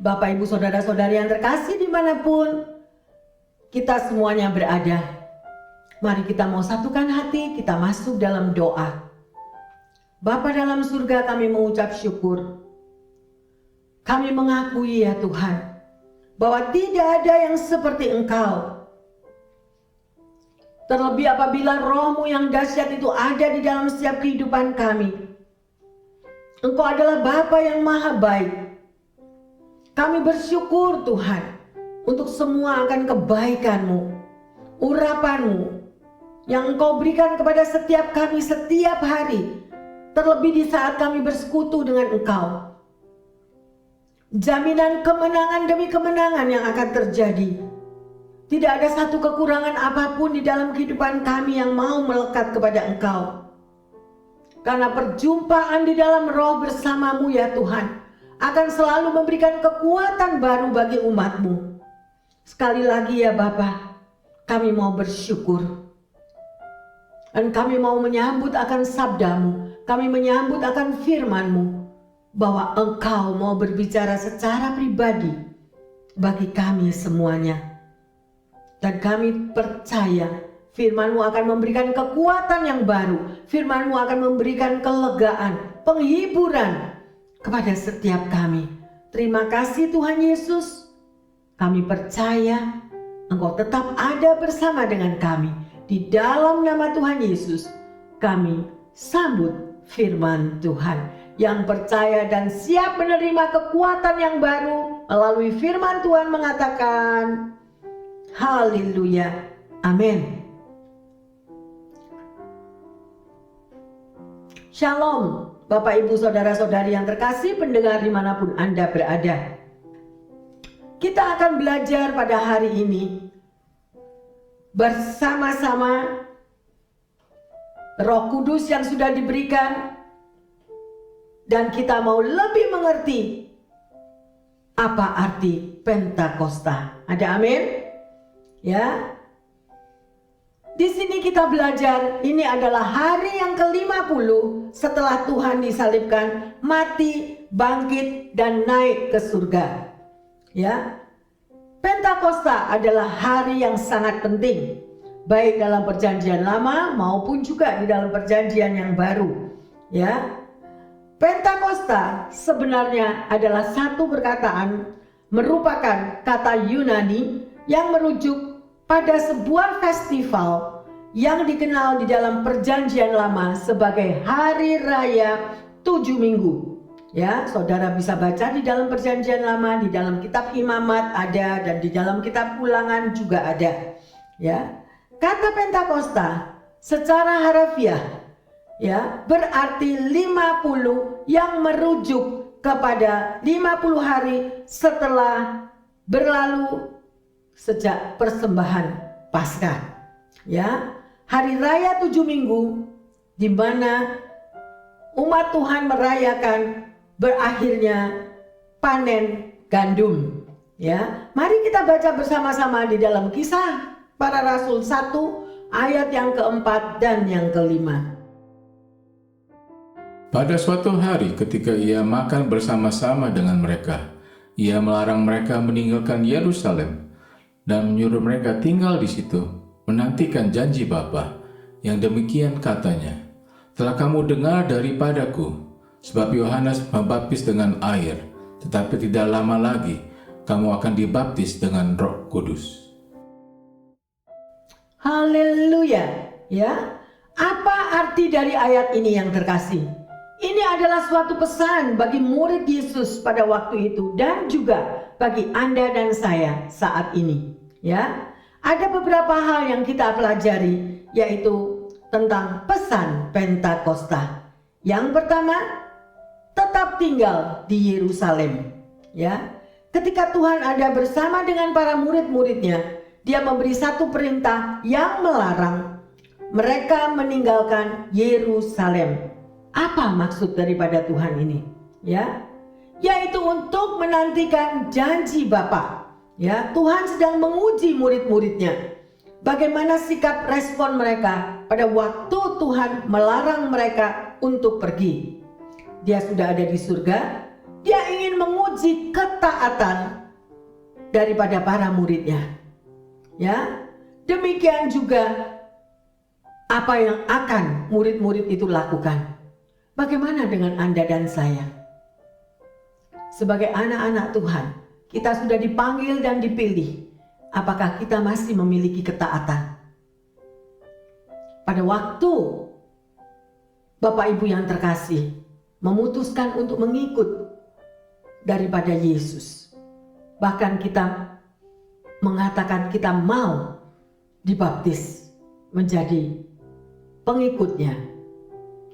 Bapak, Ibu, Saudara-saudari yang terkasih dimanapun kita semuanya berada, mari kita mau satukan hati, kita masuk dalam doa. Bapa dalam surga, kami mengucap syukur. Kami mengakui ya Tuhan, bahwa tidak ada yang seperti Engkau. Terlebih apabila roh-Mu yang dahsyat itu ada di dalam setiap kehidupan kami. Engkau adalah Bapa yang maha baik. Kami bersyukur Tuhan untuk semua akan kebaikan-Mu, urapan-Mu yang Engkau berikan kepada setiap kami setiap hari, terlebih di saat kami bersekutu dengan Engkau. Jaminan kemenangan demi kemenangan yang akan terjadi. Tidak ada satu kekurangan apapun di dalam kehidupan kami yang mau melekat kepada Engkau. Karena perjumpaan di dalam roh bersama-Mu ya Tuhan akan selalu memberikan kekuatan baru bagi umat-Mu. Sekali lagi ya Bapa, kami mau bersyukur. Dan kami mau menyambut akan sabda-Mu, kami menyambut akan firman-Mu, bahwa Engkau mau berbicara secara pribadi bagi kami semuanya. Dan kami percaya firman-Mu akan memberikan kekuatan yang baru, firman-Mu akan memberikan kelegaan, penghiburan kepada setiap kami. Terima kasih Tuhan Yesus. Kami percaya Engkau tetap ada bersama dengan kami. Di dalam nama Tuhan Yesus, kami sambut firman Tuhan. Yang percaya dan siap menerima kekuatan yang baru melalui firman Tuhan mengatakan, haleluya, amin. Shalom. Bapak, Ibu, Saudara-saudari yang terkasih pendengar dimanapun Anda berada. Kita akan belajar pada hari ini bersama-sama Roh Kudus yang sudah diberikan, dan kita mau lebih mengerti apa arti Pentakosta. Ada amin? Ya. Di sini kita belajar, ini adalah hari yang ke-50 setelah Tuhan disalibkan, mati, bangkit, dan naik ke surga. Ya, Pentakosta adalah hari yang sangat penting, baik dalam perjanjian lama maupun juga di dalam perjanjian yang baru. Ya, Pentakosta sebenarnya adalah satu perkataan, merupakan kata Yunani yang merujuk pada sebuah festival yang dikenal di dalam perjanjian lama sebagai hari raya 7 minggu. Ya, saudara bisa baca di dalam perjanjian lama, di dalam kitab Imamat ada, dan di dalam kitab Ulangan juga ada. Ya, kata Pentakosta secara harafiah ya berarti 50 yang merujuk kepada 50 hari setelah berlalu sejak persembahan Paskah. Ya, hari raya 7 minggu di mana umat Tuhan merayakan berakhirnya panen gandum. Ya, mari kita baca bersama-sama di dalam Kisah Para Rasul 1 ayat yang keempat dan yang kelima. Pada suatu hari ketika ia makan bersama-sama dengan mereka, ia melarang mereka meninggalkan Yerusalem dan menyuruh mereka tinggal di situ, menantikan janji Bapa, yang demikian katanya, telah kamu dengar daripadaku, sebab Yohanes membaptis dengan air, tetapi tidak lama lagi kamu akan dibaptis dengan Roh Kudus. Haleluya. Ya, apa arti dari ayat ini yang terkasih? Ini adalah suatu pesan bagi murid Yesus pada waktu itu dan juga bagi Anda dan saya saat ini. Ya, ada beberapa hal yang kita pelajari, yaitu tentang pesan Pentakosta. Yang pertama, tetap tinggal di Yerusalem. Ya, ketika Tuhan ada bersama dengan para murid-muridnya, Dia memberi satu perintah yang melarang mereka meninggalkan Yerusalem. Apa maksud daripada Tuhan ini? Ya, yaitu untuk menantikan janji Bapa. Ya, Tuhan sedang menguji murid-muridnya. Bagaimana sikap respon mereka pada waktu Tuhan melarang mereka untuk pergi. Dia sudah ada di surga. Dia ingin menguji menguji ketaatan daripada para muridnya. Ya, demikian juga apa yang akan murid-murid itu lakukan. Bagaimana dengan Anda dan saya? Sebagai anak-anak Tuhan, kita sudah dipanggil dan dipilih. Apakah kita masih memiliki ketaatan? Pada waktu Bapak Ibu yang terkasih memutuskan untuk mengikut daripada Yesus, bahkan kita mengatakan kita mau dibaptis menjadi pengikutnya.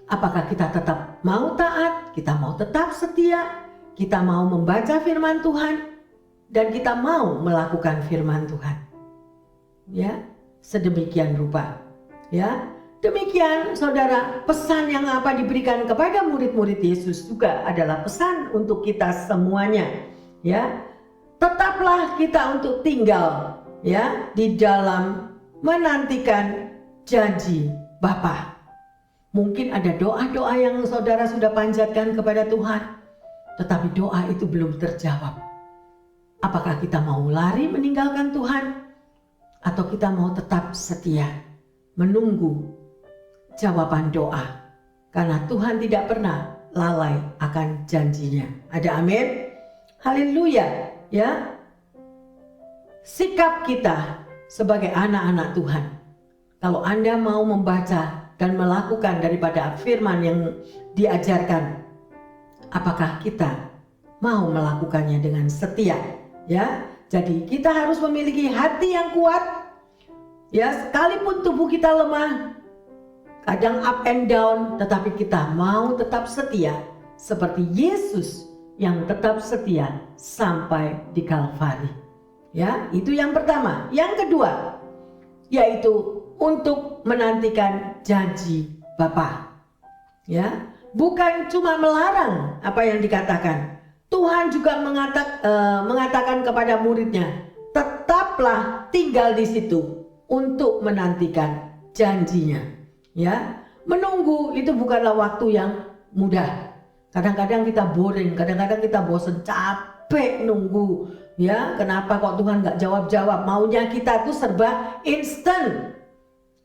Apakah kita tetap mau taat, kita mau tetap setia, kita mau membaca firman Tuhan, dan kita mau melakukan firman Tuhan? Ya, sedemikian rupa. Ya, demikian saudara, pesan yang apa diberikan kepada murid-murid Yesus juga adalah pesan untuk kita semuanya. Ya, tetaplah kita untuk tinggal ya di dalam menantikan janji Bapa. Mungkin ada doa-doa yang saudara sudah panjatkan kepada Tuhan, tetapi doa itu belum terjawab. Apakah kita mau lari meninggalkan Tuhan, atau kita mau tetap setia menunggu jawaban doa? Karena Tuhan tidak pernah lalai akan janjinya. Ada amin? Haleluya. Ya, sikap kita sebagai anak-anak Tuhan, kalau Anda mau membaca dan melakukan daripada firman yang diajarkan, apakah kita mau melakukannya dengan setia? Ya, jadi kita harus memiliki hati yang kuat. Ya, sekalipun tubuh kita lemah, kadang up and down, tetapi kita mau tetap setia seperti Yesus yang tetap setia sampai di Kalvari. Ya, itu yang pertama. Yang kedua, yaitu untuk menantikan janji Bapa. Ya, bukan cuma melarang apa yang dikatakan. Tuhan juga mengatakan kepada muridnya, tetaplah tinggal di situ untuk menantikan janjinya. Ya, menunggu itu bukanlah waktu yang mudah. Kadang-kadang kita boring, kadang-kadang kita bosan, capek nunggu. Ya, kenapa kok Tuhan nggak jawab-jawab? Maunya kita tuh serba instan.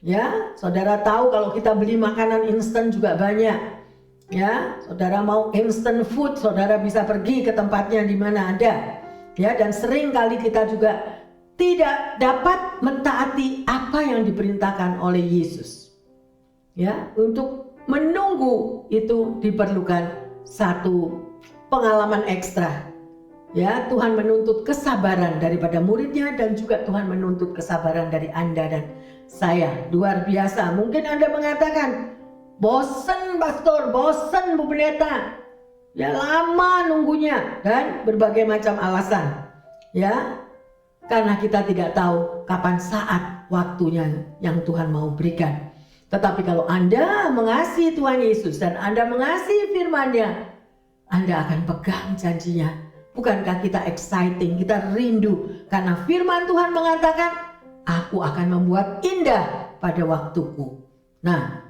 Ya, saudara tahu kalau kita beli makanan instan juga banyak. Ya, saudara mau instant food, saudara bisa pergi ke tempatnya di mana ada. Ya, dan sering kali kita juga tidak dapat mentaati apa yang diperintahkan oleh Yesus. Ya, untuk menunggu itu diperlukan satu pengalaman ekstra. Ya, Tuhan menuntut kesabaran daripada muridnya, dan juga Tuhan menuntut kesabaran dari Anda dan saya. Luar biasa. Mungkin Anda mengatakan, bosen pastor, bosen Bu Pendeta, ya lama nunggunya, dan berbagai macam alasan. Ya, karena kita tidak tahu kapan saat waktunya yang Tuhan mau berikan. Tetapi kalau Anda mengasihi Tuhan Yesus dan Anda mengasihi firman-Nya, Anda akan pegang janjinya. Bukankah kita exciting, kita rindu, karena firman Tuhan mengatakan, aku akan membuat indah pada waktuku. Nah,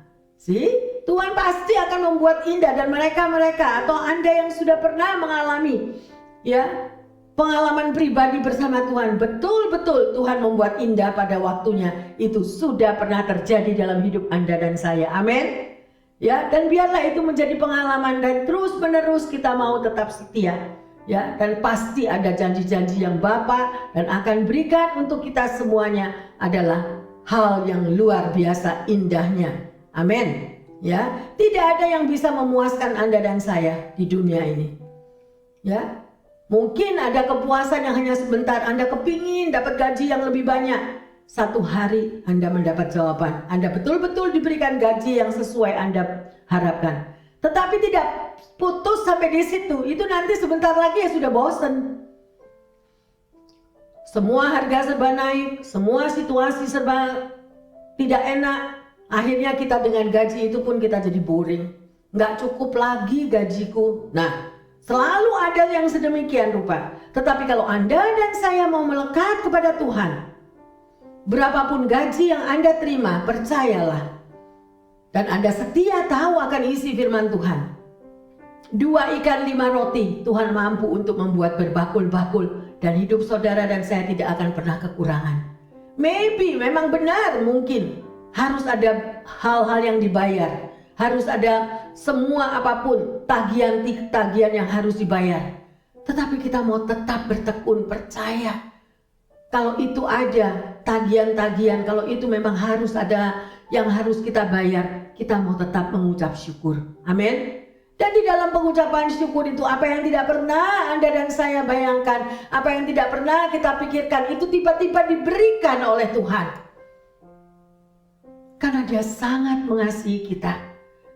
Tuhan pasti akan membuat indah, dan mereka-mereka atau Anda yang sudah pernah mengalami ya pengalaman pribadi bersama Tuhan, betul-betul Tuhan membuat indah pada waktunya, itu sudah pernah terjadi dalam hidup Anda dan saya. Amin. Ya, dan biarlah itu menjadi pengalaman, dan terus-menerus kita mau tetap setia. Ya, dan pasti ada janji-janji yang Bapa dan akan berikan untuk kita semuanya adalah hal yang luar biasa indahnya. Amin. Ya, tidak ada yang bisa memuaskan Anda dan saya di dunia ini. Ya, mungkin ada kepuasan yang hanya sebentar. Anda kepingin dapat gaji yang lebih banyak. Satu hari Anda mendapat jawaban, Anda betul-betul diberikan gaji yang sesuai Anda harapkan. Tetapi tidak putus sampai di situ. Itu nanti sebentar lagi ya sudah bosan. Semua harga serba naik, semua situasi serba tidak enak. Akhirnya kita dengan gaji itu pun kita jadi boring. Nggak cukup lagi gajiku. Nah, selalu ada yang sedemikian rupa. Tetapi kalau Anda dan saya mau melekat kepada Tuhan, berapapun gaji yang Anda terima, percayalah, dan Anda setia tahu akan isi firman Tuhan, 2 ikan 5 roti, Tuhan mampu untuk membuat berbakul-bakul, dan hidup saudara dan saya tidak akan pernah kekurangan. Maybe memang benar, mungkin harus ada hal-hal yang dibayar, harus ada semua apapun tagihan yang harus dibayar. Tetapi kita mau tetap bertekun, percaya kalau itu ada tagihan-tagihan, kalau itu memang harus ada yang harus kita bayar, kita mau tetap mengucap syukur. Amin. Dan di dalam pengucapan syukur itu, apa yang tidak pernah Anda dan saya bayangkan, apa yang tidak pernah kita pikirkan, itu tiba-tiba diberikan oleh Tuhan. Karena Dia sangat mengasihi kita.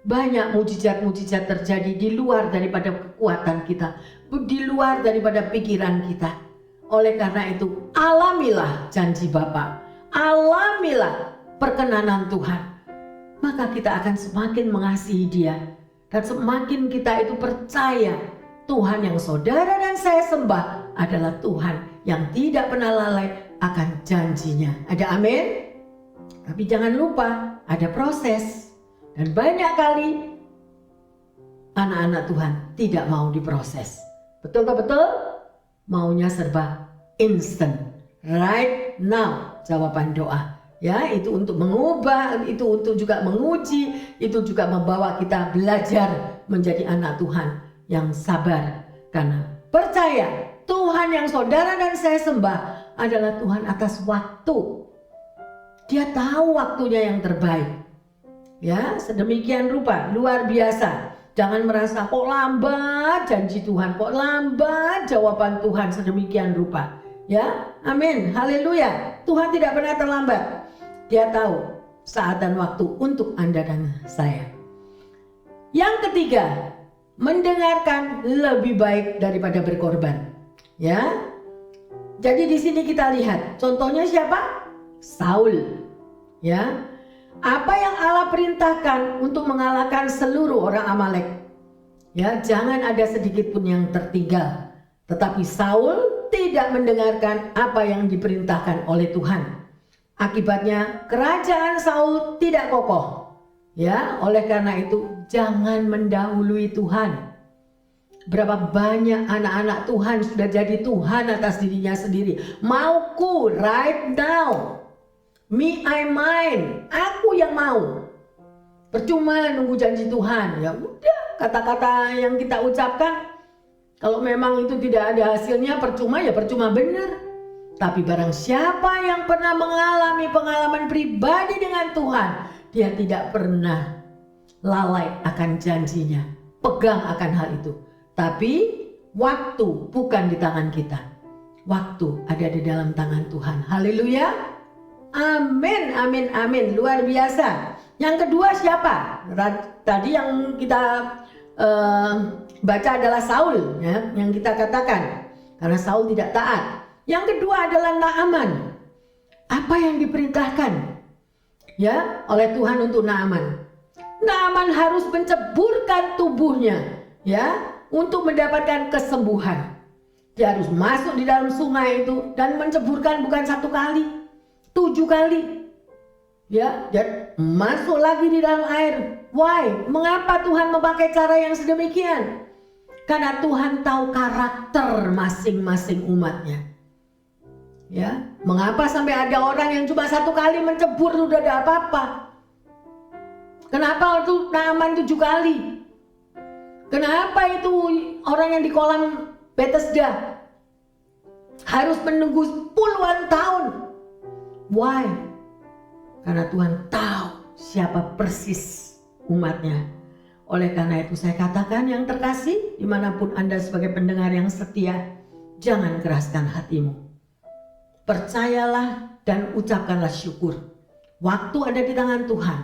Banyak mujizat-mujizat terjadi di luar daripada kekuatan kita, di luar daripada pikiran kita. Oleh karena itu, alamilah janji Bapa, alamilah perkenanan Tuhan. Maka kita akan semakin mengasihi Dia. Dan semakin kita itu percaya Tuhan yang saudara dan saya sembah adalah Tuhan yang tidak pernah lalai akan janjinya. Ada amin? Tapi jangan lupa ada proses. Dan banyak kali anak-anak Tuhan tidak mau diproses. Betul tak betul? Maunya serba instant. Right now jawaban doa. Ya, itu untuk mengubah, itu untuk juga menguji, itu juga membawa kita belajar menjadi anak Tuhan yang sabar. Karena percaya Tuhan yang saudara dan saya sembah adalah Tuhan atas waktu. Dia tahu waktunya yang terbaik. Ya, sedemikian rupa, luar biasa. Jangan merasa kok lambat janji Tuhan, kok lambat jawaban Tuhan, sedemikian rupa. Ya, amin, haleluya. Tuhan tidak pernah terlambat. Dia tahu saat dan waktu untuk Anda dan saya. Yang ketiga, mendengarkan lebih baik daripada berkorban. Ya. Jadi di sini kita lihat contohnya siapa? Saul. Ya. Apa yang Allah perintahkan untuk mengalahkan seluruh orang Amalek? Ya, jangan ada sedikit pun yang tertinggal. Tetapi Saul tidak mendengarkan apa yang diperintahkan oleh Tuhan. Akibatnya kerajaan Saul tidak kokoh. Ya, oleh karena itu jangan mendahului Tuhan. Berapa banyak anak-anak Tuhan sudah jadi Tuhan atas dirinya sendiri. Mauku right now. Me I mine. Aku yang mau. Percuma nunggu janji Tuhan. Ya udah, kata-kata yang kita ucapkan, kalau memang itu tidak ada hasilnya, percuma ya percuma benar. Tapi barang siapa yang pernah mengalami pengalaman pribadi dengan Tuhan, dia tidak pernah lalai akan janjinya, pegang akan hal itu. Tapi waktu bukan di tangan kita, waktu ada di dalam tangan Tuhan. Haleluya, amin, amin, amin, luar biasa. Yang kedua siapa? Tadi yang kita baca adalah Saul, ya, yang kita katakan karena Saul tidak taat. Yang kedua adalah Naaman. Apa yang diperintahkan ya oleh Tuhan untuk Naaman? Naaman harus menceburkan tubuhnya ya untuk mendapatkan kesembuhan. Dia harus masuk di dalam sungai itu dan menceburkan bukan 1 kali, 7 kali. Ya, dan masuk lagi di dalam air. Why? Mengapa Tuhan memakai cara yang sedemikian? Karena Tuhan tahu karakter masing-masing umatnya. Ya, mengapa sampai ada orang yang cuma 1 kali mencebur sudah ada apa-apa? Kenapa itu Naaman 7 kali? Kenapa itu orang yang di kolam Bethesda harus menunggu puluhan tahun? Why? Karena Tuhan tahu siapa persis umatnya. Oleh karena itu saya katakan yang terkasih, dimanapun Anda sebagai pendengar yang setia, jangan keraskan hatimu. Percayalah dan ucapkanlah syukur. Waktu ada di tangan Tuhan.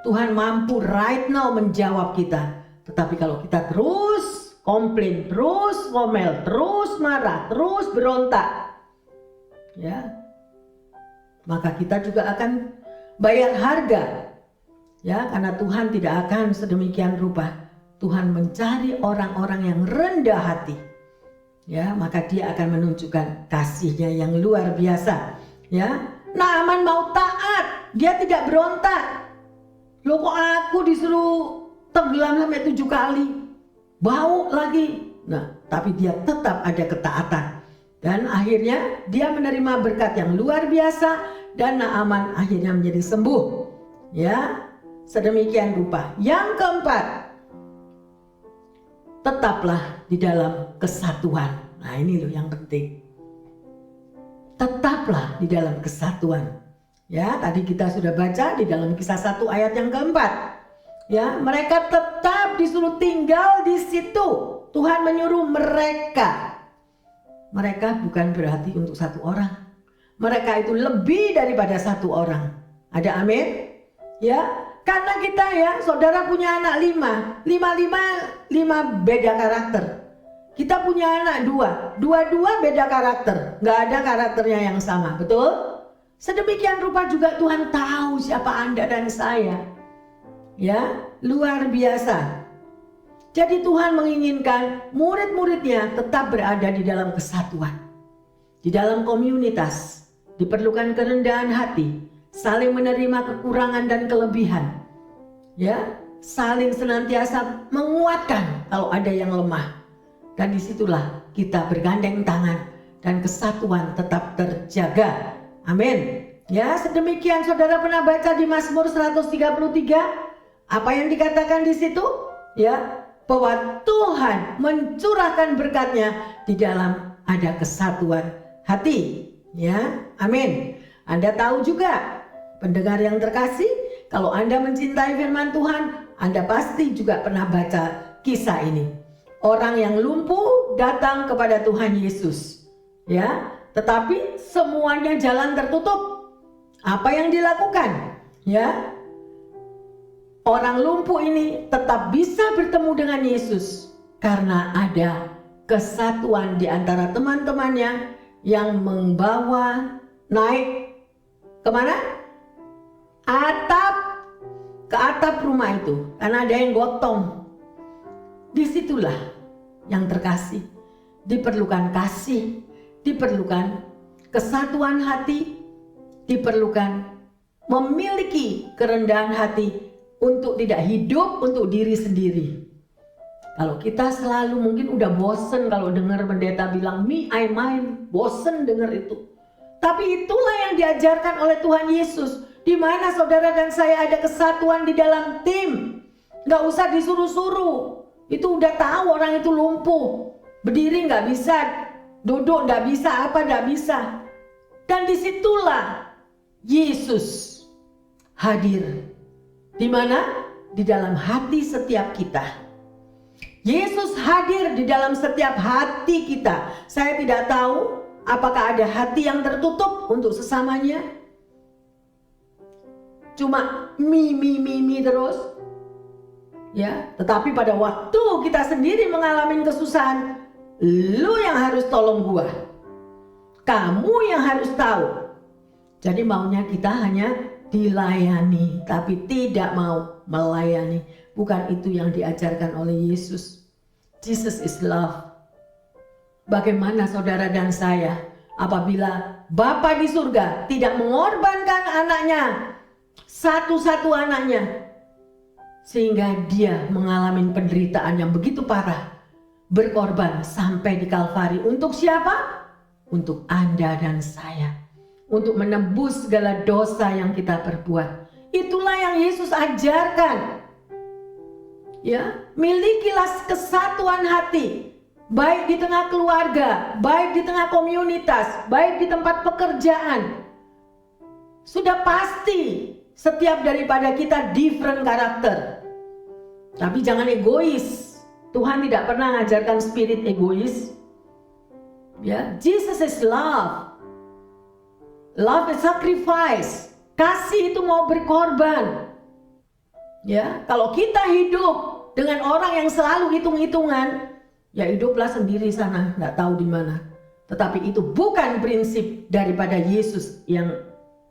Tuhan mampu right now menjawab kita. Tetapi kalau kita terus komplain, terus ngomel, terus marah, terus berontak, ya, maka kita juga akan bayar harga. Ya, karena Tuhan tidak akan sedemikian rupa. Tuhan mencari orang-orang yang rendah hati. Ya, maka dia akan menunjukkan kasihnya yang luar biasa. Ya, Naaman mau taat, dia tidak berontak. Loh kok aku disuruh tenggelam sampai 7 kali? bau lagi. Nah, tapi dia tetap ada ketaatan. Dan akhirnya dia menerima berkat yang luar biasa dan Naaman akhirnya menjadi sembuh. Ya, sedemikian rupa. Yang keempat, tetaplah di dalam kesatuan. Nah, ini loh yang penting. Tetaplah di dalam kesatuan. Ya, tadi kita sudah baca di dalam Kisah 1 ayat yang keempat. Ya, mereka tetap disuruh tinggal di situ. Tuhan menyuruh mereka. Mereka bukan berarti untuk satu orang. Mereka itu lebih daripada satu orang. Ada amin? Ya, karena kita ya, saudara punya anak 5 beda karakter. Kita punya anak 2 beda karakter. Gak ada karakternya yang sama, betul? Sedemikian rupa juga Tuhan tahu siapa Anda dan saya. Ya, luar biasa. Jadi Tuhan menginginkan murid-muridnya tetap berada di dalam kesatuan. Di dalam komunitas diperlukan kerendahan hati, saling menerima kekurangan dan kelebihan. Ya, saling senantiasa menguatkan kalau ada yang lemah. Dan disitulah kita bergandeng tangan dan kesatuan tetap terjaga. Amin. Ya, sedemikian saudara pernah baca di Mazmur 133 apa yang dikatakan di situ? Ya, bahwa Tuhan mencurahkan berkat-Nya di dalam ada kesatuan hati. Ya, amin. Anda tahu juga, pendengar yang terkasih, kalau Anda mencintai firman Tuhan, Anda pasti juga pernah baca kisah ini. Orang yang lumpuh datang kepada Tuhan Yesus. Ya, tetapi semuanya jalan tertutup. Apa yang dilakukan? Ya, orang lumpuh ini tetap bisa bertemu dengan Yesus karena ada kesatuan di antara teman-temannya yang membawa naik kemana? Ke atap rumah itu, karena ada yang gotong. Disitulah yang terkasih, diperlukan kasih, diperlukan kesatuan hati, diperlukan memiliki kerendahan hati untuk tidak hidup untuk diri sendiri. Kalau kita selalu mungkin udah bosen kalau dengar pendeta bilang me, I, mine, bosen dengar itu. Tapi itulah yang diajarkan oleh Tuhan Yesus, di mana saudara dan saya ada kesatuan di dalam tim. Gak usah disuruh-suruh. Itu udah tahu orang itu lumpuh, berdiri gak bisa, duduk gak bisa, apa gak bisa. Dan disitulah Yesus hadir. Di mana? Di dalam hati setiap kita. Yesus hadir di dalam setiap hati kita. Saya tidak tahu apakah ada hati yang tertutup untuk sesamanya. Cuma mi terus. Ya, tetapi pada waktu kita sendiri mengalami kesusahan, lu yang harus tolong gua. Kamu yang harus tahu. Jadi maunya kita hanya dilayani, tapi tidak mau melayani. Bukan itu yang diajarkan oleh Yesus. Jesus is love. Bagaimana saudara dan saya apabila Bapa di surga tidak mengorbankan anaknya, satu-satu anaknya, sehingga dia mengalami penderitaan yang begitu parah, berkorban sampai di Kalvari. Untuk siapa? Untuk Anda dan saya, untuk menebus segala dosa yang kita perbuat. Itulah yang Yesus ajarkan. Ya, milikilah kesatuan hati, baik di tengah keluarga, baik di tengah komunitas, baik di tempat pekerjaan. Sudah pasti setiap daripada kita different karakter. Tapi jangan egois. Tuhan tidak pernah mengajarkan spirit egois. Ya, Jesus is love. Love is sacrifice. Kasih itu mau berkorban. Ya, kalau kita hidup dengan orang yang selalu hitung-hitungan, ya hiduplah sendiri sana, nggak tahu di mana. Tetapi itu bukan prinsip daripada Yesus yang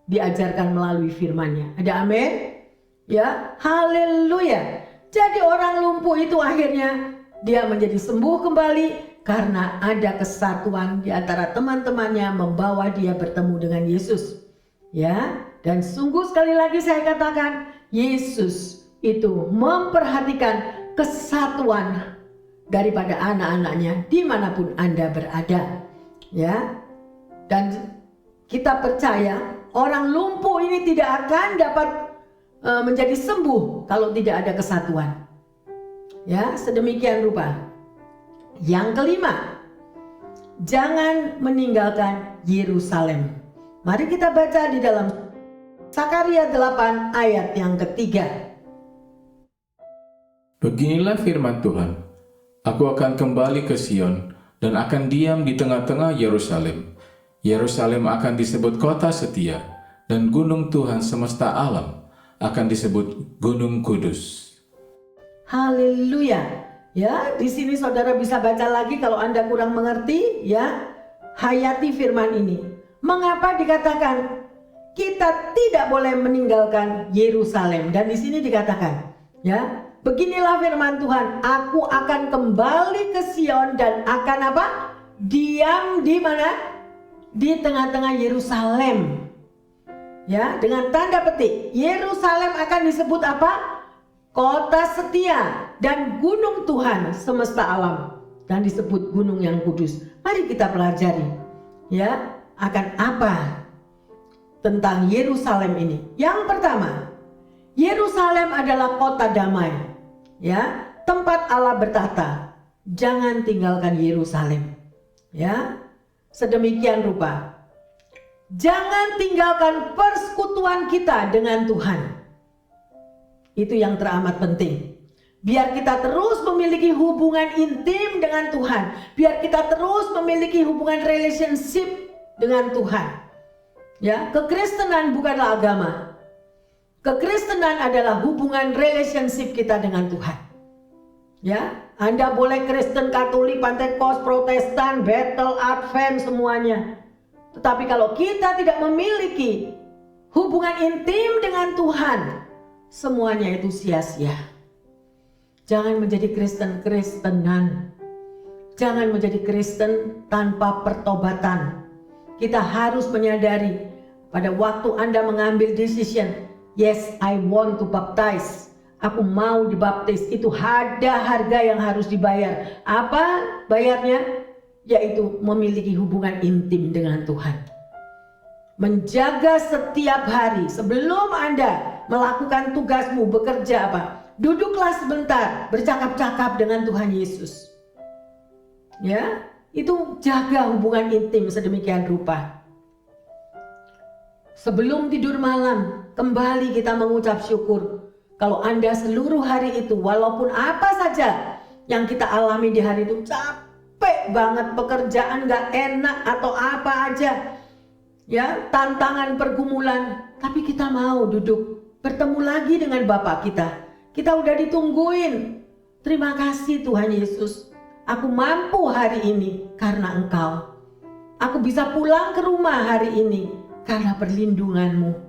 diajarkan melalui firman-Nya. Ada amin? Ya, haleluya. Jadi orang lumpuh itu akhirnya dia menjadi sembuh kembali karena ada kesatuan di antara teman-temannya membawa dia bertemu dengan Yesus. Ya, dan sungguh sekali lagi saya katakan, Yesus itu memperhatikan kesatuan daripada anak-anaknya dimanapun Anda berada. Ya, dan kita percaya orang lumpuh ini tidak akan dapat menjadi sembuh kalau tidak ada kesatuan. Ya, sedemikian rupa. Yang kelima, jangan meninggalkan Yerusalem. Mari kita baca di dalam Sakaria 8 ayat yang ketiga. Beginilah firman Tuhan, aku akan kembali ke Sion dan akan diam di tengah-tengah Yerusalem. Yerusalem akan disebut kota setia, dan gunung Tuhan semesta alam akan disebut Gunung Kudus. Haleluya. Ya, di sini saudara bisa baca lagi kalau Anda kurang mengerti, ya. Hayati firman ini. Mengapa dikatakan kita tidak boleh meninggalkan Yerusalem? Dan di sini dikatakan, ya, beginilah firman Tuhan, aku akan kembali ke Sion dan akan apa? Diam di mana? Di tengah-tengah Yerusalem. Ya, dengan tanda petik, Yerusalem akan disebut apa? Kota setia dan gunung Tuhan semesta alam, dan disebut gunung yang kudus. Mari kita pelajari, ya, akan apa tentang Yerusalem ini. Yang pertama, Yerusalem adalah kota damai, ya, tempat Allah bertata. Jangan tinggalkan Yerusalem, ya. Sedemikian rupa, jangan tinggalkan persekutuan kita dengan Tuhan. Itu yang teramat penting. Biar kita terus memiliki hubungan intim dengan Tuhan. Biar kita terus memiliki hubungan relationship dengan Tuhan. Ya, kekristenan bukanlah agama. Kekristenan adalah hubungan relationship kita dengan Tuhan. Ya, Anda boleh Kristen, Katolik, Pentekost, Protestan, Bethel, Advent, semuanya. Tetapi kalau kita tidak memiliki hubungan intim dengan Tuhan, semuanya itu sia-sia. Jangan menjadi Kristen-Kristenan. Jangan menjadi Kristen tanpa pertobatan. Kita harus menyadari pada waktu Anda mengambil decision, yes, I want to baptize. Aku mau dibaptis. Itu ada harga yang harus dibayar. Apa bayarnya? Yaitu memiliki hubungan intim dengan Tuhan. Menjaga setiap hari sebelum Anda melakukan tugasmu, bekerja apa? Duduklah sebentar, bercakap-cakap dengan Tuhan Yesus. Ya, itu jaga hubungan intim sedemikian rupa. Sebelum tidur malam, kembali kita mengucap syukur. Kalau Anda seluruh hari itu, walaupun apa saja yang kita alami di hari itu, capek banget, pekerjaan gak enak atau apa aja, ya, tantangan, pergumulan, tapi kita mau duduk bertemu lagi dengan Bapa kita. Kita udah ditungguin. Terima kasih Tuhan Yesus. Aku mampu hari ini karena Engkau. Aku bisa pulang ke rumah hari ini karena perlindungan-Mu.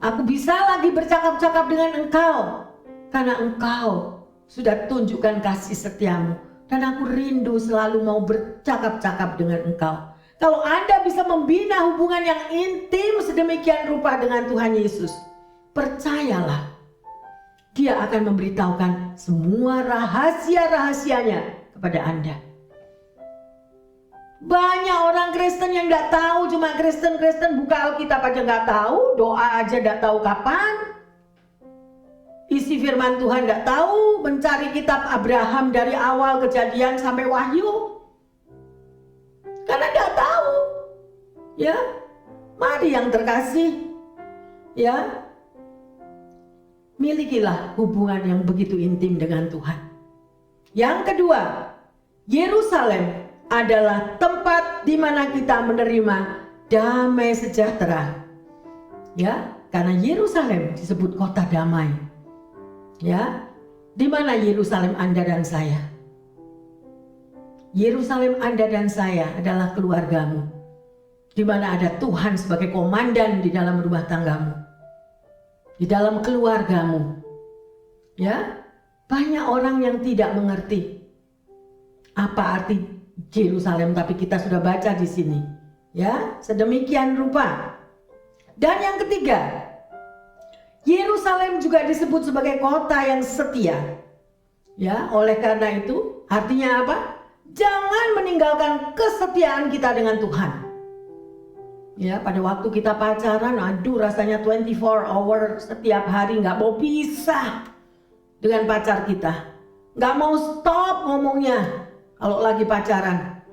Aku bisa lagi bercakap-cakap dengan Engkau karena Engkau sudah tunjukkan kasih setiamu. Dan aku rindu selalu mau bercakap-cakap dengan Engkau. Kalau Anda bisa membina hubungan yang intim sedemikian rupa dengan Tuhan Yesus, percayalah, Dia akan memberitahukan semua rahasia-rahasianya kepada Anda. Banyak orang Kristen yang gak tahu, cuma Kristen buka Alkitab aja gak tahu, doa aja gak tahu kapan, isi firman Tuhan gak tahu, mencari kitab Abraham dari awal Kejadian sampai Wahyu, karena gak tahu. Ya, mari yang terkasih, ya, milikilah hubungan yang begitu intim dengan Tuhan. Yang kedua, Yerusalem adalah tempat di mana kita menerima damai sejahtera. Ya, karena Yerusalem disebut kota damai. Ya, di mana Yerusalem Anda dan saya? Yerusalem Anda dan saya adalah keluargamu, di mana ada Tuhan sebagai komandan di dalam rumah tanggamu, di dalam keluargamu. Ya, banyak orang yang tidak mengerti apa arti Yerusalem, tapi kita sudah baca di sini. Ya, sedemikian rupa. Dan yang ketiga, Yerusalem juga disebut sebagai kota yang setia. Ya, oleh karena itu artinya apa? Jangan meninggalkan kesetiaan kita dengan Tuhan. Ya, pada waktu kita pacaran, aduh rasanya 24 hour setiap hari nggak mau pisah dengan pacar kita. Nggak mau stop ngomongnya kalau lagi pacaran.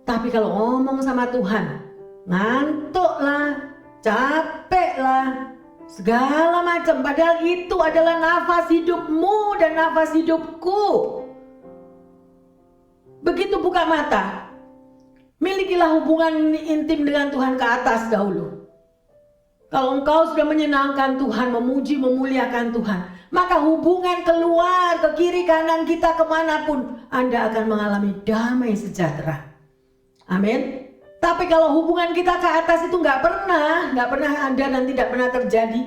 Tapi kalau ngomong sama Tuhan, ngantuk lah, capek lah, segala macam. Padahal itu adalah nafas hidupmu dan nafas hidupku. Begitu buka mata, milikilah hubungan intim dengan Tuhan ke atas dahulu. Kalau engkau sudah menyenangkan Tuhan, memuji, memuliakan Tuhan, maka hubungan keluar ke kiri kanan kita kemanapun, Anda akan mengalami damai sejahtera. Amin. Tapi kalau hubungan kita ke atas itu nggak pernah ada dan tidak pernah terjadi,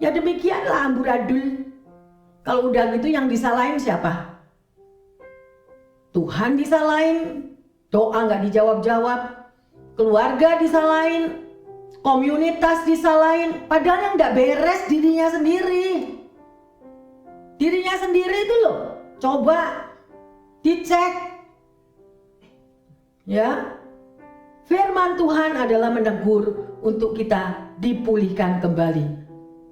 ya demikianlah amburadul. Kalau udah gitu yang disalahin siapa? Tuhan disalahin, doa nggak dijawab-jawab, keluarga disalahin, komunitas disalahin, padahal yang nggak beres dirinya sendiri. Dirinya sendiri itu loh, coba dicek. Ya, firman Tuhan adalah menegur untuk kita dipulihkan kembali,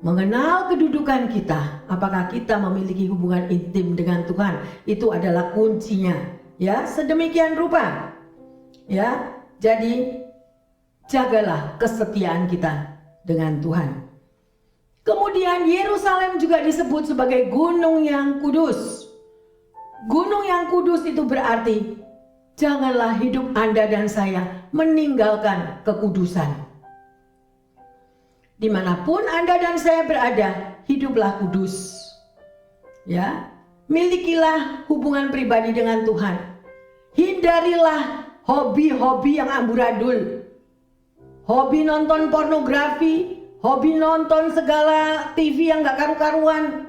mengenal kedudukan kita. Apakah kita memiliki hubungan intim dengan Tuhan? Itu adalah kuncinya. Ya, sedemikian rupa. Ya, jadi jagalah kesetiaan kita dengan Tuhan. Kemudian Yerusalem juga disebut sebagai gunung yang kudus. Gunung yang kudus itu berarti janganlah hidup Anda dan saya meninggalkan kekudusan. Dimanapun Anda dan saya berada, hiduplah kudus. Ya, milikilah hubungan pribadi dengan Tuhan. Hindarilah hobi-hobi yang amburadul. Hobi nonton pornografi, hobi nonton segala TV yang gak karu-karuan.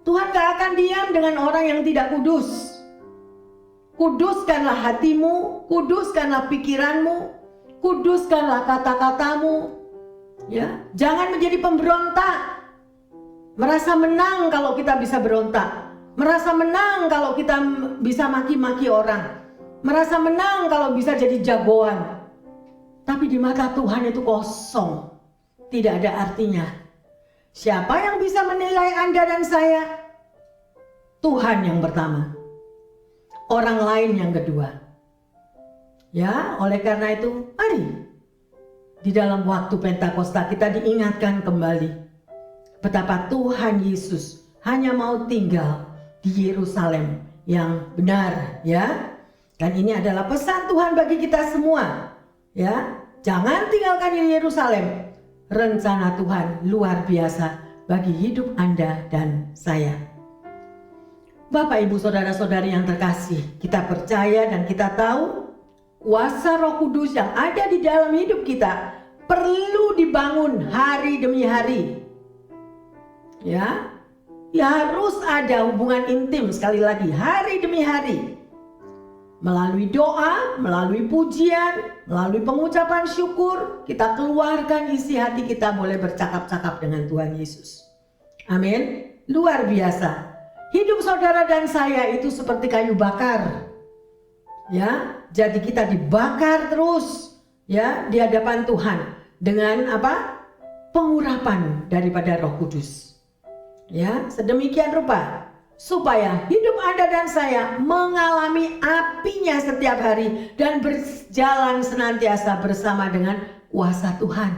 Tuhan gak akan diam dengan orang yang tidak kudus. Kuduskanlah hatimu, kuduskanlah pikiranmu, kuduskanlah kata-katamu. Ya, jangan menjadi pemberontak. Merasa menang kalau kita bisa berontak. Merasa menang kalau kita bisa maki-maki orang. Merasa menang kalau bisa jadi jagoan. Tapi di mata Tuhan itu kosong. Tidak ada artinya. Siapa yang bisa menilai Anda dan saya? Tuhan yang pertama. Orang lain yang kedua. Ya, oleh karena itu, mari di dalam waktu Pentakosta kita diingatkan kembali betapa Tuhan Yesus hanya mau tinggal di Yerusalem yang benar, ya. Dan ini adalah pesan Tuhan bagi kita semua, ya. Jangan tinggalkan Yerusalem. Rencana Tuhan luar biasa bagi hidup Anda dan saya. Bapak, Ibu, saudara-saudari yang terkasih, kita percaya dan kita tahu kuasa Roh Kudus yang ada di dalam hidup kita perlu dibangun hari demi hari. Ya, harus ada hubungan intim sekali lagi hari demi hari. Melalui doa, melalui pujian, melalui pengucapan syukur, kita keluarkan isi hati kita, boleh bercakap-cakap dengan Tuhan Yesus. Amin. Luar biasa. Hidup saudara dan saya itu seperti kayu bakar. Ya, jadi kita dibakar terus, ya, di hadapan Tuhan dengan apa? Pengurapan daripada Roh Kudus. Ya, sedemikian rupa supaya hidup Anda dan saya mengalami apinya setiap hari dan berjalan senantiasa bersama dengan kuasa Tuhan.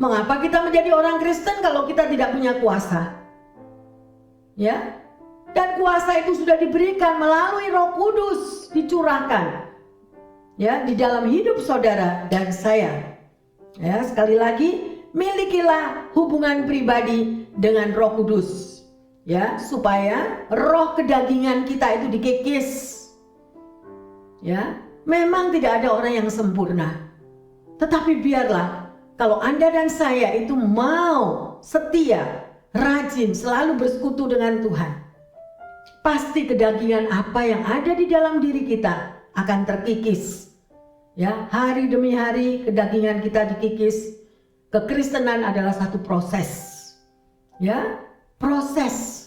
Mengapa kita menjadi orang Kristen kalau kita tidak punya kuasa? Ya, dan kuasa itu sudah diberikan melalui Roh Kudus, dicurahkan, ya, di dalam hidup saudara dan saya. Ya, sekali lagi, milikilah hubungan pribadi dengan Roh Kudus. Ya, supaya roh kedagingan kita itu dikikis. Ya, memang tidak ada orang yang sempurna. Tetapi biarlah kalau Anda dan saya itu mau setia, rajin, selalu bersekutu dengan Tuhan, pasti kedagingan apa yang ada di dalam diri kita akan terkikis. Ya, hari demi hari kedagingan kita dikikis. Kekristenan adalah satu proses. Ya, proses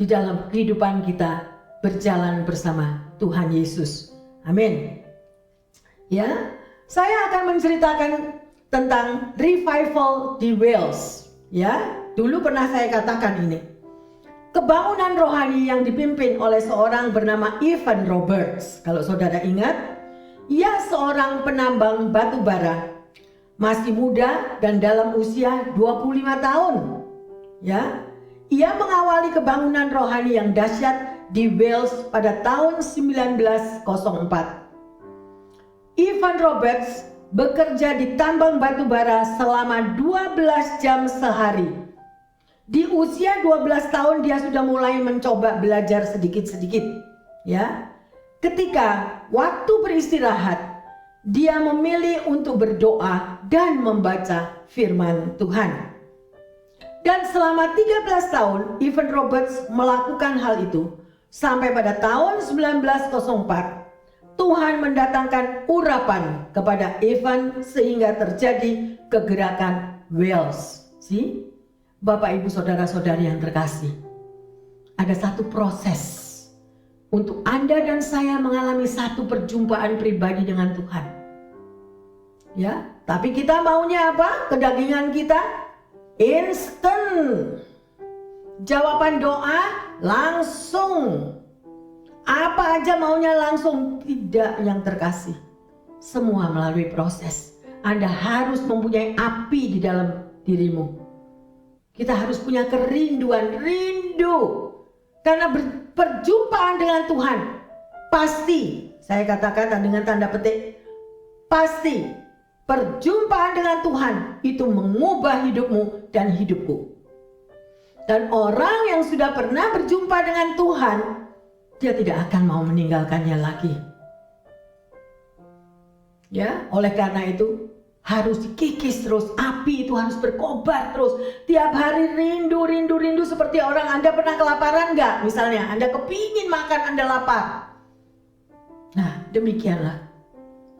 di dalam kehidupan kita berjalan bersama Tuhan Yesus. Amin. Ya, saya akan menceritakan tentang revival di Wales. Ya, dulu pernah saya katakan ini. Kebangunan rohani yang dipimpin oleh seorang bernama Evan Roberts. Kalau saudara ingat, ia seorang penambang batu bara. Masih muda dan dalam usia 25 tahun. Ya, ia mengawali kebangunan rohani yang dahsyat di Wales pada tahun 1904. Evan Roberts bekerja di tambang batu bara selama 12 jam sehari. Di usia 12 tahun dia sudah mulai mencoba belajar sedikit-sedikit. Ya. Ketika waktu beristirahat, dia memilih untuk berdoa dan membaca firman Tuhan. Dan selama 13 tahun, Evan Roberts melakukan hal itu. Sampai pada tahun 1904, Tuhan mendatangkan urapan kepada Evan sehingga terjadi kegerakan Wales. See? Bapak, Ibu, Saudara-saudari yang terkasih, ada satu proses untuk Anda dan saya mengalami satu perjumpaan pribadi dengan Tuhan. Ya, tapi kita maunya apa? Kedagingan kita instan. Jawaban doa langsung. Apa aja maunya langsung. Tidak, yang terkasih. Semua melalui proses. Anda harus mempunyai api di dalam dirimu. Kita harus punya kerinduan, rindu. Karena perjumpaan dengan Tuhan pasti, saya katakan dengan tanda petik, pasti perjumpaan dengan Tuhan itu mengubah hidupmu dan hidupku. Dan orang yang sudah pernah berjumpa dengan Tuhan, dia tidak akan mau meninggalkannya lagi. Ya, oleh karena itu harus dikikis terus, api itu harus berkobar terus. Tiap hari rindu seperti orang. Anda pernah kelaparan enggak? Misalnya Anda kepingin makan, Anda lapar. Nah, demikianlah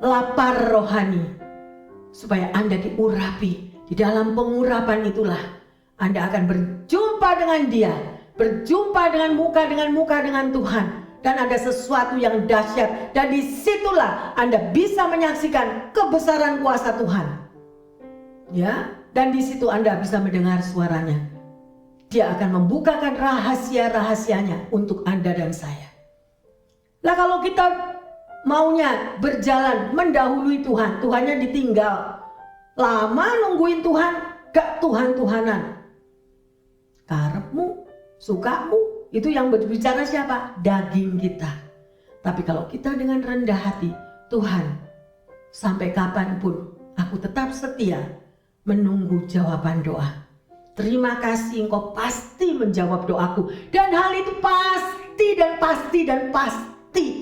lapar rohani, supaya Anda diurapi. Di dalam pengurapan itulah Anda akan berjumpa dengan Dia, berjumpa dengan muka dengan Tuhan. Dan ada sesuatu yang dahsyat. Dan disitulah Anda bisa menyaksikan kebesaran kuasa Tuhan. Ya, dan di situ Anda bisa mendengar suaranya. Dia akan membukakan rahasia-rahasianya untuk Anda dan saya. Lah kalau kita maunya berjalan mendahului Tuhan, Tuhannya ditinggal. Lama nungguin Tuhan, gak Tuhan-Tuhanan. Karepmu, sukamu. Itu yang berbicara siapa? Daging kita. Tapi kalau kita dengan rendah hati, Tuhan, sampai kapanpun aku tetap setia menunggu jawaban doa. Terima kasih, Engkau pasti menjawab doaku. Dan hal itu pasti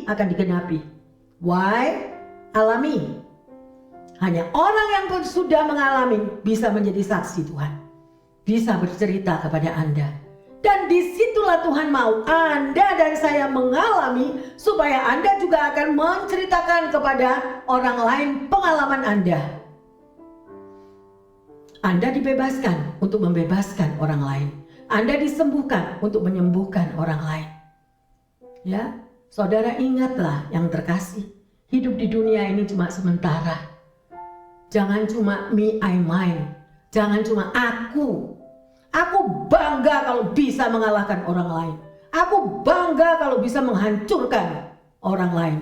akan digenapi. Why? Alami. Hanya orang yang sudah mengalami bisa menjadi saksi Tuhan. Bisa bercerita kepada Anda. Dan disitulah Tuhan mau Anda dan saya mengalami, supaya Anda juga akan menceritakan kepada orang lain pengalaman Anda. Anda dibebaskan untuk membebaskan orang lain. Anda disembuhkan untuk menyembuhkan orang lain. Ya, saudara ingatlah yang terkasih, hidup di dunia ini cuma sementara. Jangan cuma me, I, mine. Jangan cuma aku. Aku bangga kalau bisa mengalahkan orang lain. Aku bangga kalau bisa menghancurkan orang lain.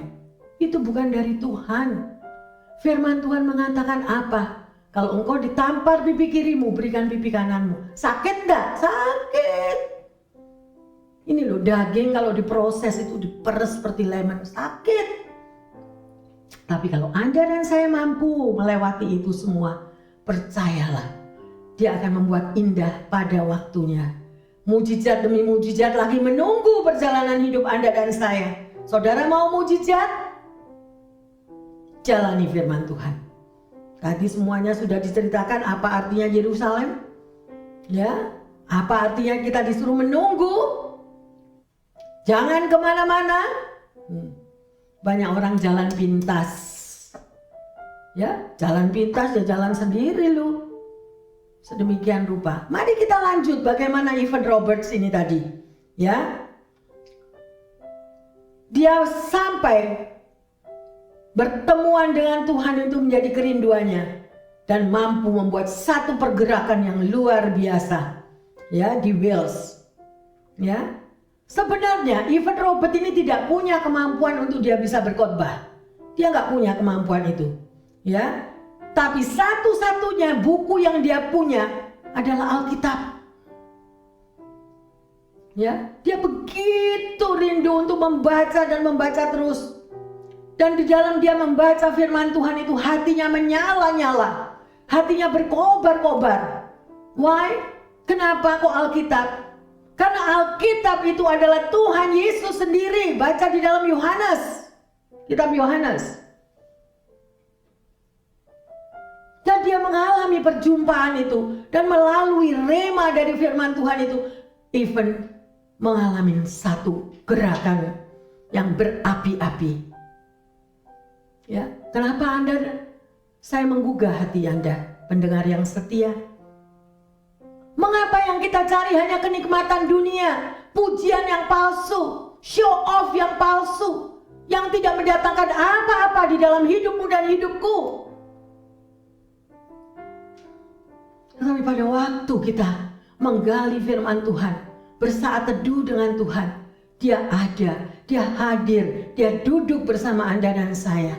Itu bukan dari Tuhan. Firman Tuhan mengatakan apa? Kalau engkau ditampar pipi kirimu, berikan pipi kananmu. Sakit enggak? Sakit. Ini loh, daging kalau diproses itu diperes seperti lemon. Sakit. Tapi kalau Anda dan saya mampu melewati itu semua, percayalah, Dia akan membuat indah pada waktunya. Mujizat demi mujizat lagi menunggu perjalanan hidup Anda dan saya. Saudara mau mujizat? Jalani firman Tuhan. Tadi semuanya sudah diceritakan apa artinya Yerusalem. Ya, apa artinya kita disuruh menunggu. Jangan kemana-mana. Banyak orang jalan pintas. Ya, jalan pintas ya jalan sendiri lu. Sedemikian rupa. Mari kita lanjut bagaimana Evan Roberts ini tadi. Ya. Dia sampai bertemuan dengan Tuhan itu menjadi kerinduannya dan mampu membuat satu pergerakan yang luar biasa, ya, di Wales. Ya. Sebenarnya Evan Robert ini tidak punya kemampuan untuk dia bisa berkhotbah. Dia nggak punya kemampuan itu, ya. Tapi satu-satunya buku yang dia punya adalah Alkitab. Ya, dia begitu rindu untuk membaca dan membaca terus. Dan di dalam dia membaca firman Tuhan itu hatinya menyala-nyala, hatinya berkobar-kobar. Why? Kenapa kok Alkitab? Karena Alkitab itu adalah Tuhan Yesus sendiri. Baca di dalam Yohanes, kitab Yohanes. Dan dia mengalami perjumpaan itu. Dan melalui rema dari firman Tuhan itu, Evan mengalami satu gerakan yang berapi-api. Ya, kenapa saya menggugah hati Anda, pendengar yang setia? Mengapa yang kita cari hanya kenikmatan dunia, pujian yang palsu, show off yang palsu, yang tidak mendatangkan apa-apa di dalam hidupmu dan hidupku? Tetapi pada waktu kita menggali firman Tuhan, bersaat teduh dengan Tuhan, Dia ada, Dia hadir, Dia duduk bersama Anda dan saya.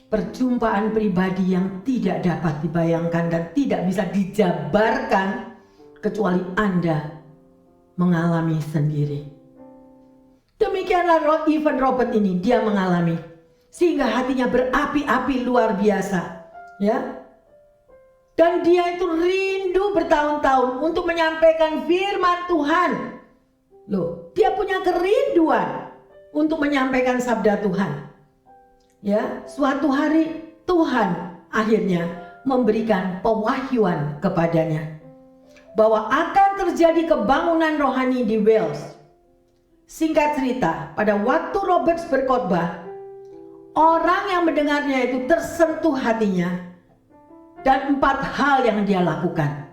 Perjumpaan pribadi yang tidak dapat dibayangkan dan tidak bisa dijabarkan kecuali Anda mengalami sendiri. Demikianlah Evan Robert ini, dia mengalami sehingga hatinya berapi-api luar biasa, ya. Dan dia itu rindu bertahun-tahun untuk menyampaikan firman Tuhan. Loh, dia punya kerinduan untuk menyampaikan sabda Tuhan. Ya, suatu hari Tuhan akhirnya memberikan pewahyuan kepadanya bahwa akan terjadi kebangunan rohani di Wales. Singkat cerita, pada waktu Roberts berkhotbah, orang yang mendengarnya itu tersentuh hatinya. Dan 4 hal yang dia lakukan.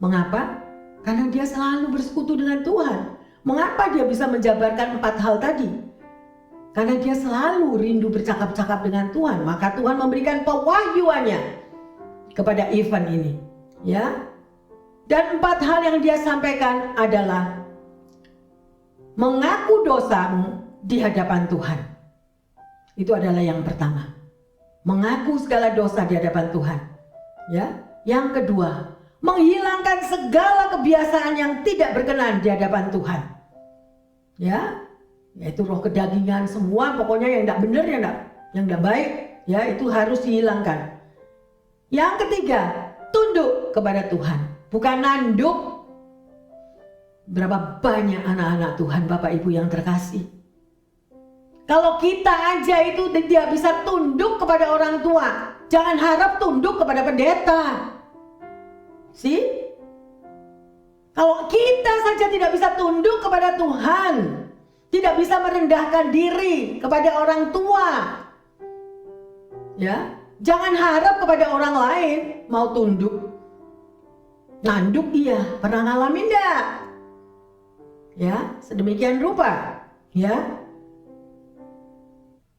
Mengapa? Karena dia selalu bersekutu dengan Tuhan. Mengapa dia bisa menjabarkan 4 hal tadi? Karena dia selalu rindu bercakap-cakap dengan Tuhan. Maka Tuhan memberikan pewahyuannya kepada Evan ini, ya. Dan 4 hal yang dia sampaikan adalah mengaku dosamu di hadapan Tuhan. Itu adalah yang pertama. Mengaku segala dosa di hadapan Tuhan. Ya, yang kedua, menghilangkan segala kebiasaan yang tidak berkenan di hadapan Tuhan. Ya, yaitu roh kedagingan, semua pokoknya yang tidak benar, yang tidak baik, ya, itu harus dihilangkan. Yang ketiga, tunduk kepada Tuhan, bukan nanduk. Berapa banyak anak-anak Tuhan, Bapak Ibu yang terkasih, kalau kita aja itu tidak bisa tunduk kepada orang tua, jangan harap tunduk kepada pendeta. Kalau kita saja tidak bisa tunduk kepada Tuhan, tidak bisa merendahkan diri kepada orang tua, ya, jangan harap kepada orang lain mau tunduk. Nanduk iya, pernah ngalamin enggak? Ya, sedemikian rupa, ya.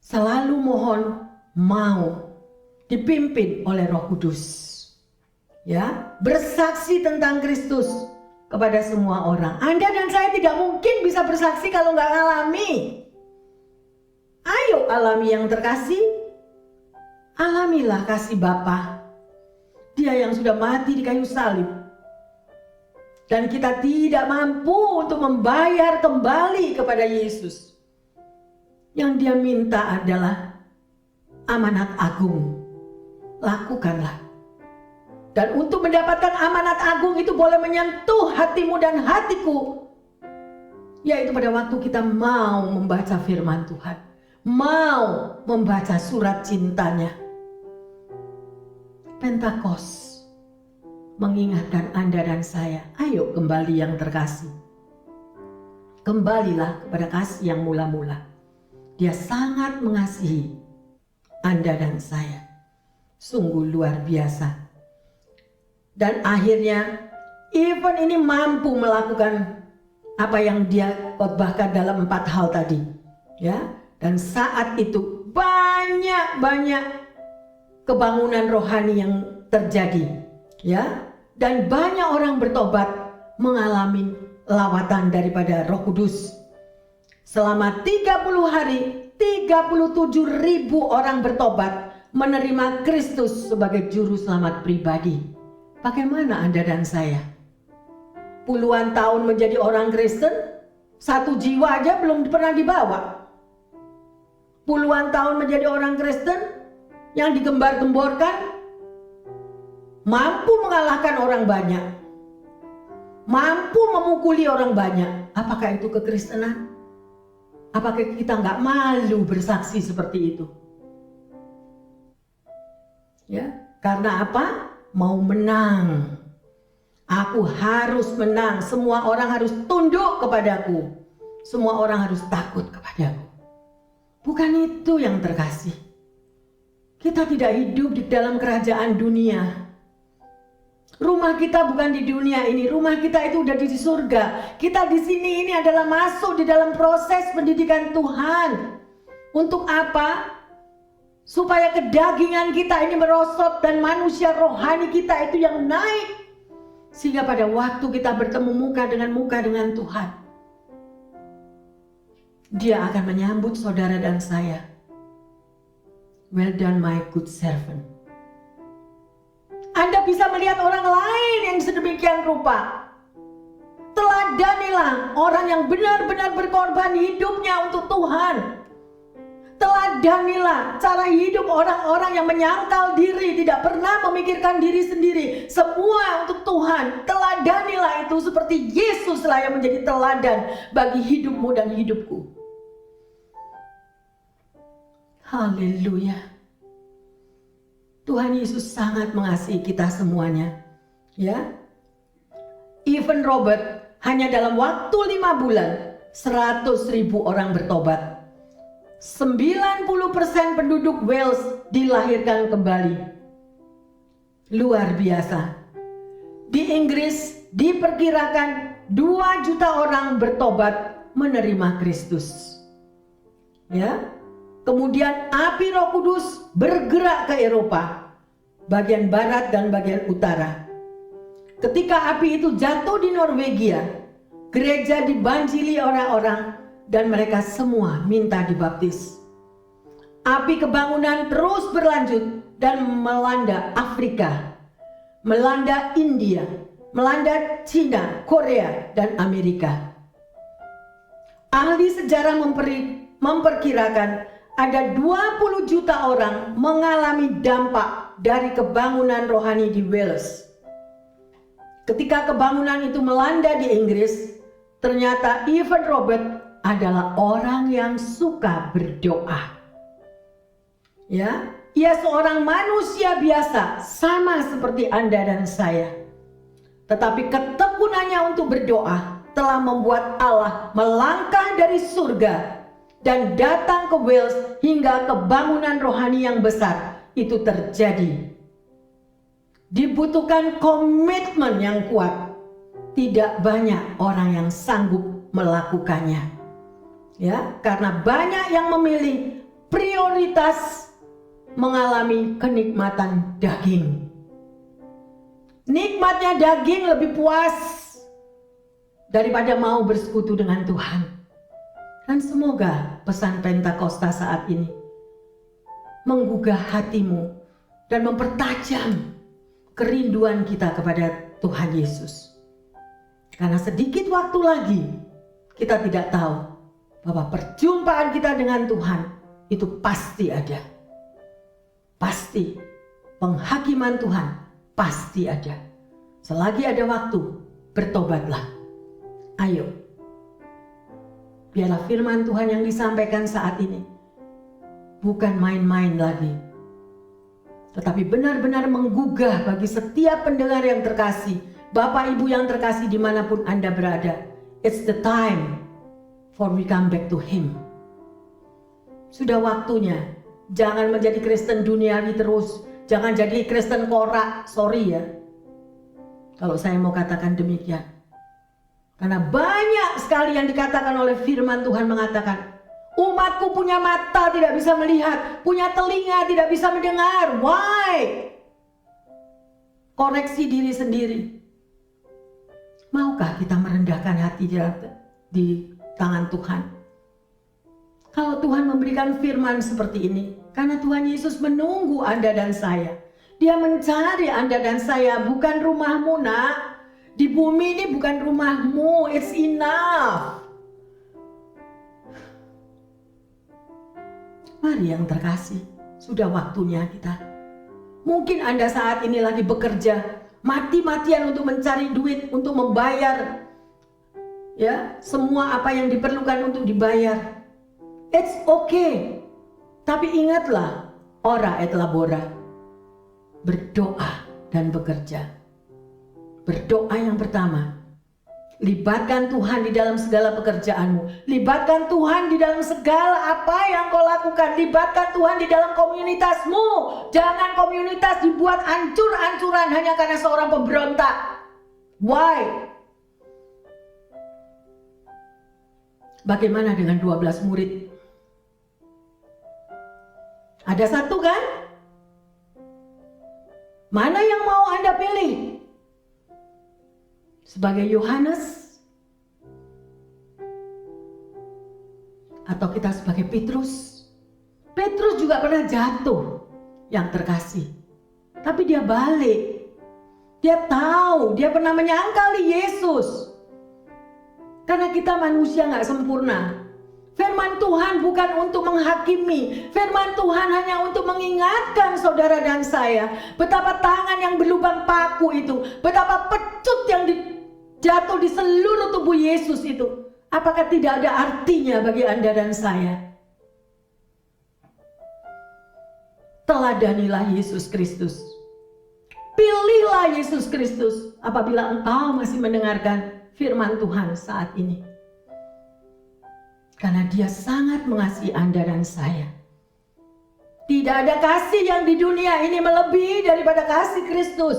Selalu mohon mau dipimpin oleh Roh Kudus, ya, bersaksi tentang Kristus kepada semua orang. Anda dan saya tidak mungkin bisa bersaksi kalau nggak ngalami. Ayo alami yang terkasih, alamilah kasih Bapa, Dia yang sudah mati di kayu salib, dan kita tidak mampu untuk membayar kembali kepada Yesus. Yang Dia minta adalah amanat agung. Lakukanlah. Dan untuk mendapatkan amanat agung itu boleh menyentuh hatimu dan hatiku, yaitu pada waktu kita mau membaca firman Tuhan, mau membaca surat cintanya. Pentakos mengingatkan Anda dan saya, ayo kembali yang terkasih. Kembalilah kepada kasih yang mula-mula. Dia sangat mengasihi Anda dan saya. Sungguh luar biasa. Dan akhirnya Even ini mampu melakukan apa yang dia khotbahkan dalam 4 hal tadi. Ya, dan saat itu banyak kebangunan rohani yang terjadi. Ya, dan banyak orang bertobat mengalami lawatan daripada Roh Kudus. Selama 30 hari 37.000 orang bertobat menerima Kristus sebagai juru selamat pribadi. Bagaimana Anda dan saya? Puluhan tahun menjadi orang Kristen, 1 jiwa aja belum pernah dibawa. Puluhan tahun menjadi orang Kristen yang digembar-gemborkan, mampu mengalahkan orang banyak, mampu memukuli orang banyak. Apakah itu kekristenan? Apakah kita nggak malu bersaksi seperti itu? Ya, karena apa? Mau menang. Aku harus menang. Semua orang harus tunduk kepadaku. Semua orang harus takut kepadaku. Bukan itu yang terkasih. Kita tidak hidup di dalam kerajaan dunia. Rumah kita bukan di dunia ini, rumah kita itu udah di surga. Kita di sini ini adalah masuk di dalam proses pendidikan Tuhan. Untuk apa? Supaya kedagingan kita ini merosot dan manusia rohani kita itu yang naik. Sehingga pada waktu kita bertemu muka dengan Tuhan, Dia akan menyambut saudara dan saya. Well done my good servant. Anda bisa melihat orang lain yang sedemikian rupa. Teladanilah orang yang benar-benar berkorban hidupnya untuk Tuhan. Teladanilah cara hidup orang-orang yang menyangkal diri, tidak pernah memikirkan diri sendiri, semua untuk Tuhan. Teladanilah itu seperti Yesuslah yang menjadi teladan bagi hidupmu dan hidupku. Haleluya. Tuhan Yesus sangat mengasihi kita semuanya. Ya. Even Robert, hanya dalam waktu 5 bulan 100.000 orang bertobat. 90% penduduk Wales dilahirkan kembali. Luar biasa. Di Inggris diperkirakan 2 juta orang bertobat menerima Kristus. Ya. Kemudian api Roh Kudus bergerak ke Eropa, bagian barat dan bagian utara. Ketika api itu jatuh di Norwegia, gereja dibanjiri orang-orang dan mereka semua minta dibaptis. Api kebangunan terus berlanjut dan melanda Afrika, melanda India, melanda Cina, Korea, dan Amerika. Ahli sejarah memperkirakan ada 20 juta orang mengalami dampak dari kebangunan rohani di Wales. Ketika kebangunan itu melanda di Inggris, ternyata Evan Robert adalah orang yang suka berdoa. Ya, ia seorang manusia biasa, sama seperti Anda dan saya. Tetapi ketekunannya untuk berdoa telah membuat Allah melangkah dari surga dan datang ke Wales hingga kebangunan rohani yang besar itu terjadi. Dibutuhkan komitmen yang kuat. Tidak banyak orang yang sanggup melakukannya. Ya, karena banyak yang memilih prioritas mengalami kenikmatan daging. Nikmatnya daging lebih puas daripada mau bersekutu dengan Tuhan. Dan semoga pesan Pentakosta saat ini menggugah hatimu dan mempertajam kerinduan kita kepada Tuhan Yesus. Karena sedikit waktu lagi kita tidak tahu bahwa perjumpaan kita dengan Tuhan itu pasti ada. Pasti penghakiman Tuhan pasti ada. Selagi ada waktu, bertobatlah. Ayo. Biarlah firman Tuhan yang disampaikan saat ini bukan main-main lagi, tetapi benar-benar menggugah bagi setiap pendengar yang terkasih, Bapak Ibu yang terkasih dimanapun Anda berada. It's the time for we come back to Him. Sudah waktunya. Jangan menjadi Kristen duniawi terus. Jangan jadi Kristen korak, sorry ya. Kalau saya mau katakan demikian. Karena banyak sekali yang dikatakan oleh firman Tuhan mengatakan, umatku punya mata tidak bisa melihat, punya telinga tidak bisa mendengar. Why? Koreksi diri sendiri. Maukah kita merendahkan hati di tangan Tuhan? Kalau Tuhan memberikan firman seperti ini, karena Tuhan Yesus menunggu Anda dan saya. Dia mencari Anda dan saya, bukan rumahmu nak. Di bumi ini bukan rumahmu, it's enough. Mari yang terkasih, sudah waktunya kita. Mungkin Anda saat ini lagi bekerja, mati-matian untuk mencari duit, untuk membayar ya semua apa yang diperlukan untuk dibayar. It's okay. Tapi ingatlah, ora et labora. Berdoa dan bekerja. Berdoa yang pertama, libatkan Tuhan di dalam segala pekerjaanmu. Libatkan Tuhan di dalam segala apa yang kau lakukan. Libatkan Tuhan di dalam komunitasmu. Jangan komunitas dibuat hancur-hancuran hanya karena seorang pemberontak. Why? Bagaimana dengan 12 murid? Ada satu kan? Mana yang mau Anda pilih? Sebagai Yohanes atau kita sebagai Petrus? Petrus juga pernah jatuh, yang terkasih. Tapi dia balik. Dia tahu, dia pernah menyangkali Yesus. Karena kita manusia gak sempurna. Firman Tuhan bukan untuk menghakimi. Firman Tuhan hanya untuk mengingatkan saudara dan saya. Betapa tangan yang berlubang paku itu. Betapa pecut yang jatuh di seluruh tubuh Yesus itu. Apakah tidak ada artinya bagi Anda dan saya? Teladanilah Yesus Kristus. Pilihlah Yesus Kristus apabila engkau masih mendengarkan firman Tuhan saat ini. Karena dia sangat mengasihi Anda dan saya. Tidak ada kasih yang di dunia ini melebihi daripada kasih Kristus.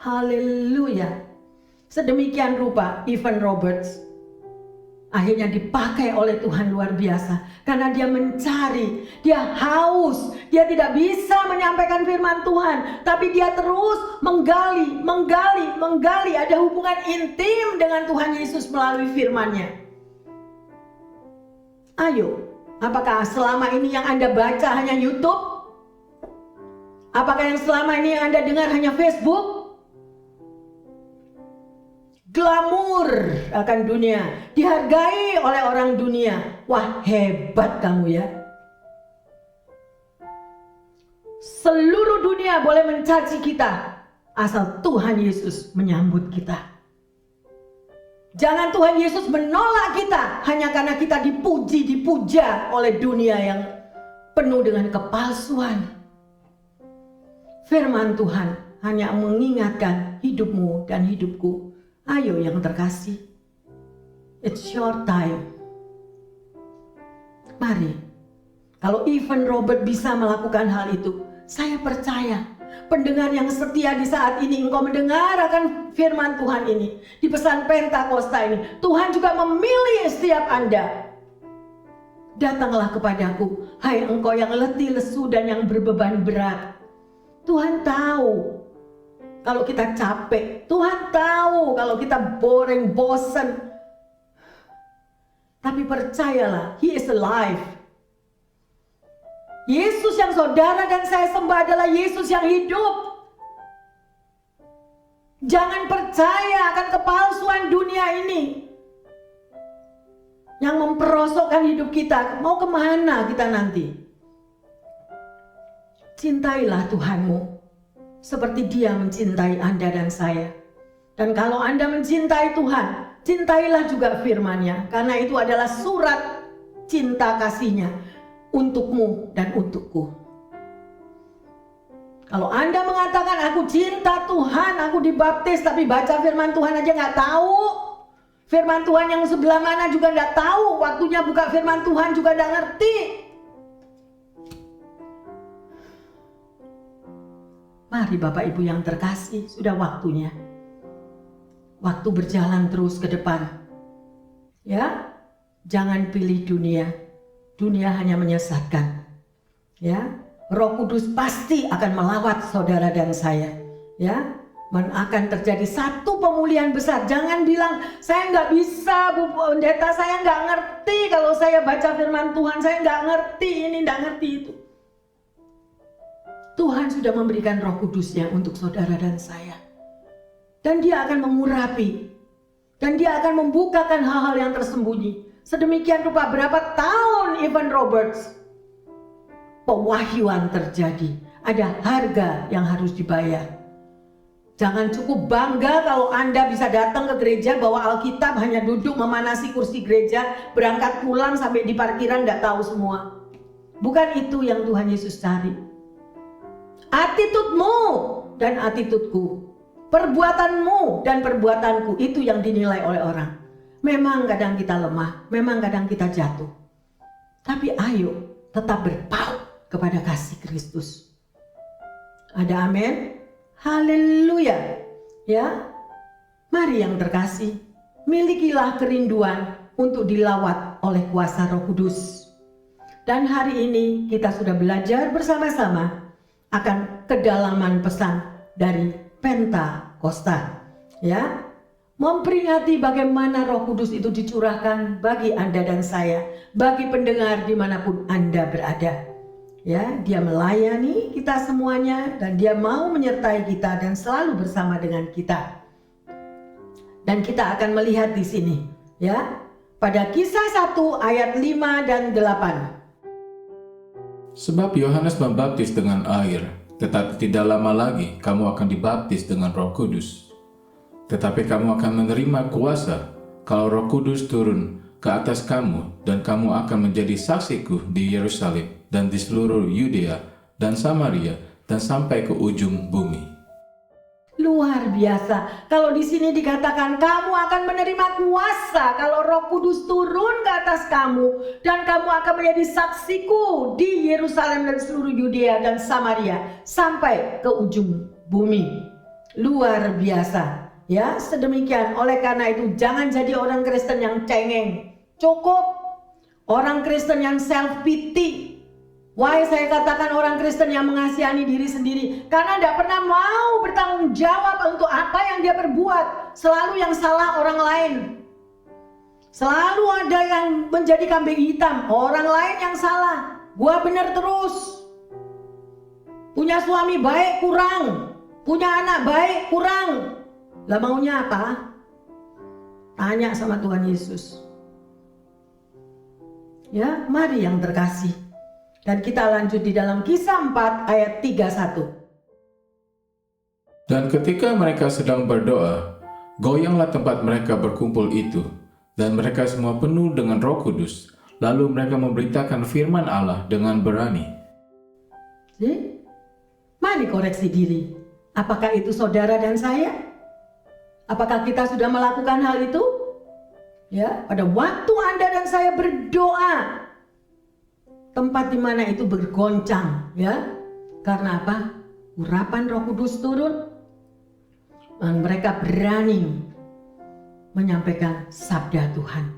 Haleluya. Sedemikian rupa Evan Roberts akhirnya dipakai oleh Tuhan luar biasa. Karena dia mencari, dia haus, dia tidak bisa menyampaikan firman Tuhan. Tapi dia terus menggali. Ada hubungan intim dengan Tuhan Yesus melalui firman-Nya. Ayo, apakah selama ini yang Anda baca hanya YouTube? Apakah yang selama ini yang Anda dengar hanya Facebook? Glamor akan dunia, dihargai oleh orang dunia. Wah, hebat kamu ya. Seluruh dunia boleh mencaci kita, asal Tuhan Yesus menyambut kita. Jangan Tuhan Yesus menolak kita hanya karena kita dipuja oleh dunia yang penuh dengan kepalsuan. Firman Tuhan hanya mengingatkan hidupmu dan hidupku. Ayo yang terkasih, it's your time. Mari, kalau Evan Robert bisa melakukan hal itu, saya percaya pendengar yang setia di saat ini, engkau mendengar akan firman Tuhan ini, di pesan Pentakosta ini, Tuhan juga memilih setiap Anda. Datanglah kepadaku, hai engkau yang letih lesu dan yang berbeban berat. Tuhan tahu kalau kita capek, Tuhan tahu kalau kita boring, bosan. Tapi percayalah, He is alive. Yesus yang saudara dan saya sembah adalah Yesus yang hidup. Jangan percaya akan kepalsuan dunia ini yang memperosokkan hidup kita. Mau kemana kita nanti? Cintailah Tuhanmu seperti Dia mencintai Anda dan saya. Dan kalau Anda mencintai Tuhan, cintailah juga firman-Nya. Karena itu adalah surat cinta kasih-Nya untukmu dan untukku. Kalau Anda mengatakan aku cinta Tuhan, aku dibaptis, tapi baca firman Tuhan aja gak tahu. Firman Tuhan yang sebelah mana juga gak tahu. Waktunya buka firman Tuhan juga gak ngerti. Mari Bapak Ibu yang terkasih, sudah waktunya. Waktu berjalan terus ke depan. Ya, jangan pilih dunia. Dunia hanya menyesatkan. Ya, Roh Kudus pasti akan melawat saudara dan saya. Ya, akan terjadi satu pemulihan besar. Jangan bilang, saya nggak bisa Bu Pendeta, saya nggak ngerti kalau saya baca firman Tuhan, saya nggak ngerti ini, nggak ngerti itu. Tuhan sudah memberikan Roh Kudusnya untuk saudara dan saya. Dan dia akan mengurapi. Dan dia akan membukakan hal-hal yang tersembunyi. Sedemikian rupa berapa tahun Evan Roberts. Pewahyuan terjadi. Ada harga yang harus dibayar. Jangan cukup bangga kalau Anda bisa datang ke gereja bawa Alkitab, hanya duduk memanasi kursi gereja, berangkat pulang sampai di parkiran tidak tahu semua. Bukan itu yang Tuhan Yesus cari. Attitude-mu dan attitude-ku, perbuatanmu dan perbuatanku, itu yang dinilai oleh orang. Memang kadang kita lemah, memang kadang kita jatuh. Tapi ayo tetap berpaut kepada kasih Kristus. Ada amin? Haleluya. Ya. Mari yang terkasih, milikilah kerinduan untuk dilawat oleh kuasa Roh Kudus. Dan hari ini kita sudah belajar bersama-sama akan kedalaman pesan dari Pentakosta. Ya. Memperingati bagaimana Roh Kudus itu dicurahkan bagi Anda dan saya, bagi pendengar dimanapun Anda berada. Ya, dia melayani kita semuanya dan dia mau menyertai kita dan selalu bersama dengan kita. Dan kita akan melihat di sini, ya, pada Kisah 1 ayat 5 dan 8. Sebab Yohanes membaptis dengan air, tetapi tidak lama lagi kamu akan dibaptis dengan Roh Kudus. Tetapi kamu akan menerima kuasa kalau Roh Kudus turun ke atas kamu, dan kamu akan menjadi saksiku di Yerusalem dan di seluruh Yudea dan Samaria dan sampai ke ujung bumi. Luar biasa. Kalau di sini dikatakan kamu akan menerima kuasa kalau Roh Kudus turun ke atas kamu, dan kamu akan menjadi saksiku di Yerusalem dan seluruh Yudea dan Samaria sampai ke ujung bumi. Luar biasa. Ya, sedemikian. Oleh karena itu jangan jadi orang Kristen yang cengeng. Cukup orang Kristen yang self pity. Why saya katakan orang Kristen yang mengasihani diri sendiri? Karena tidak pernah mau bertanggung jawab untuk apa yang dia perbuat. Selalu yang salah orang lain. Selalu ada yang menjadi kambing hitam, orang lain yang salah. Gua benar terus. Punya suami baik kurang, punya anak baik kurang. Lah maunya apa? Tanya sama Tuhan Yesus. Ya, mari yang terkasih. Dan kita lanjut di dalam Kisah 4 ayat 31. Dan ketika mereka sedang berdoa, goyanglah tempat mereka berkumpul itu, dan mereka semua penuh dengan Roh Kudus. Lalu mereka memberitakan firman Allah dengan berani. Mari koreksi diri. Apakah itu saudara dan saya? Apakah kita sudah melakukan hal itu? Ya, pada waktu Anda dan saya berdoa, tempat di mana itu bergoncang, ya. Karena apa? Urapan Roh Kudus turun. Dan mereka berani menyampaikan sabda Tuhan.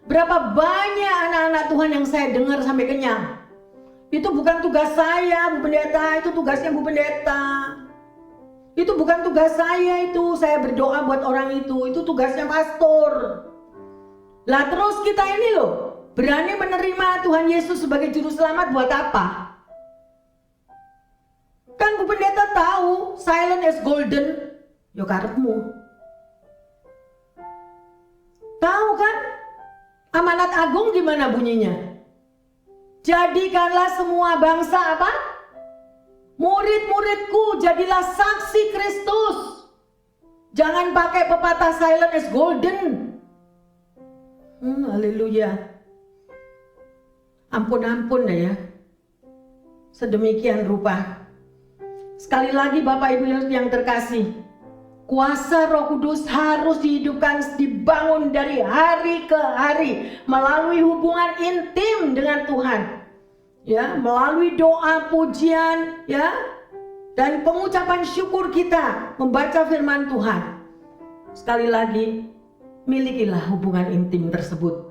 Berapa banyak anak-anak Tuhan yang saya dengar sampai kenyang. Itu bukan tugas saya, Bu Pendeta, itu tugasnya Bu Pendeta. Itu bukan tugas saya itu, saya berdoa buat orang itu tugasnya pastor. Lah terus kita ini loh, berani menerima Tuhan Yesus sebagai juru selamat buat apa? Kan Bu Pendeta tahu, silent as golden, yo karepmu. Tahu kan? Amanat agung gimana bunyinya? Jadikanlah semua bangsa apa? Murid-muridku, jadilah saksi Kristus. Jangan pakai pepatah silent as golden. Haleluya. Ampun-ampun deh ya. Sedemikian rupa. Sekali lagi Bapak Ibu yang terkasih, kuasa Roh Kudus harus dihidupkan, dibangun dari hari ke hari melalui hubungan intim dengan Tuhan. Ya, melalui doa, pujian, ya. dan pengucapan syukur kita membaca firman Tuhan. Sekali lagi, milikilah hubungan intim tersebut.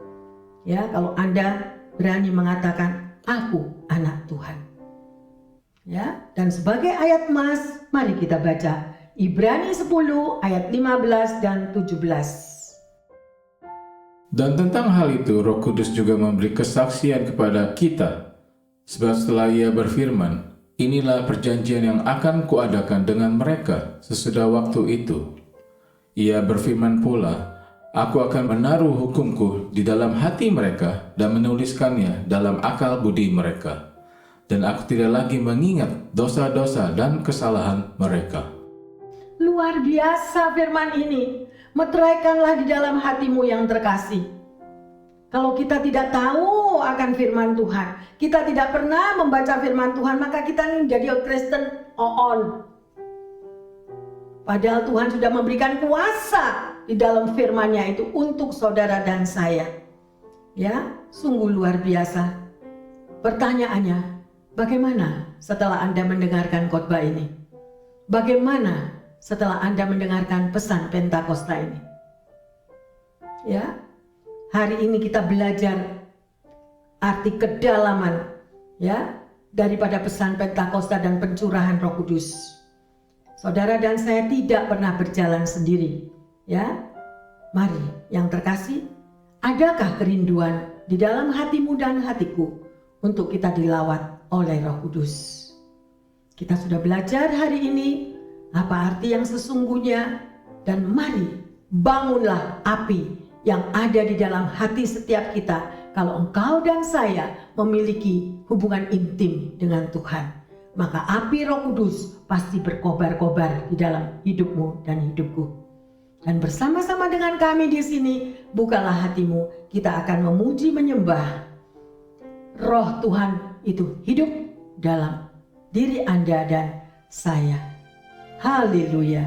Ya, kalau Anda berani mengatakan, aku anak Tuhan. Ya, dan sebagai ayat emas, mari kita baca Ibrani 10 ayat 15 dan 17. Dan tentang hal itu, Roh Kudus juga memberi kesaksian kepada kita. Sebab setelah Ia berfirman, inilah perjanjian yang akan kuadakan dengan mereka sesudah waktu itu. Ia berfirman pula, aku akan menaruh hukumku di dalam hati mereka dan menuliskannya dalam akal budi mereka. Dan aku tidak lagi mengingat dosa-dosa dan kesalahan mereka. Luar biasa firman ini. Meteraikanlah di dalam hatimu yang terkasih. Kalau kita tidak tahu akan firman Tuhan, kita tidak pernah membaca firman Tuhan, maka kita ini jadi Kristen on. Padahal Tuhan sudah memberikan kuasa di dalam firman-Nya itu untuk saudara dan saya. Ya, sungguh luar biasa. Pertanyaannya, bagaimana setelah Anda mendengarkan khotbah ini? Bagaimana setelah Anda mendengarkan pesan Pentakosta ini? Ya, hari ini kita belajar arti kedalaman ya daripada pesan Pentakosta dan pencurahan Roh Kudus. Saudara dan saya tidak pernah berjalan sendiri, ya. Mari yang terkasih, adakah kerinduan di dalam hatimu dan hatiku untuk kita dilawat oleh Roh Kudus? Kita sudah belajar hari ini apa arti yang sesungguhnya, dan mari bangunlah api yang ada di dalam hati setiap kita kalau engkau dan saya memiliki hubungan intim dengan Tuhan. Maka api Roh Kudus pasti berkobar-kobar di dalam hidupmu dan hidupku. Dan bersama-sama dengan kami di sini, bukalah hatimu, kita akan memuji menyembah. Roh Tuhan itu hidup dalam diri Anda dan saya. Haleluya.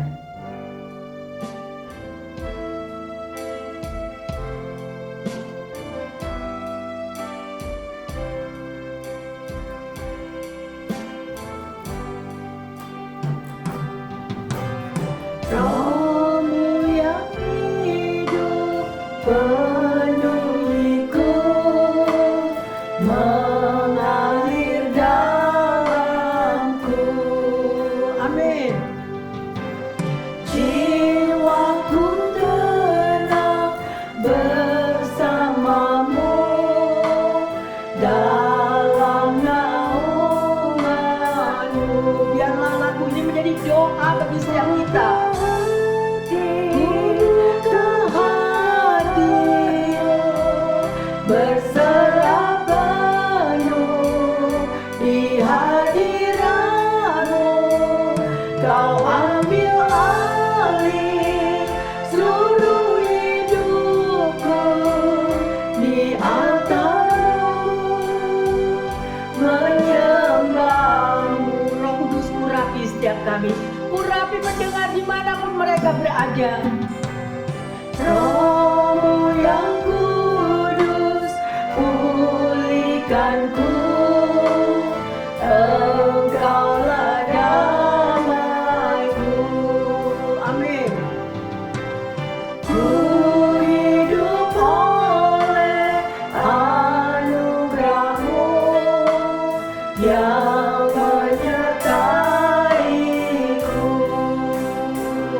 Roh-Mu yang hidup penuhiku, mengalir dalamku. Amin. Jiwaku tenang bersamamu dalam naungan-Mu. Biarlah lagu ini menjadi doa bagi setiap kita. Berserah penuh di hadirat-Mu, Kau ambil alih seluruh hidupku di altar-Mu, menyembah-Mu. Roh Kudus urapi setiap kami, urapi pendengar dimanapun mereka berada. Roh-Mu yang kudus, pulihkanku, Engkaulah damaiku. Amin. Ku hidup oleh anugerah-Mu yang menyertaiku.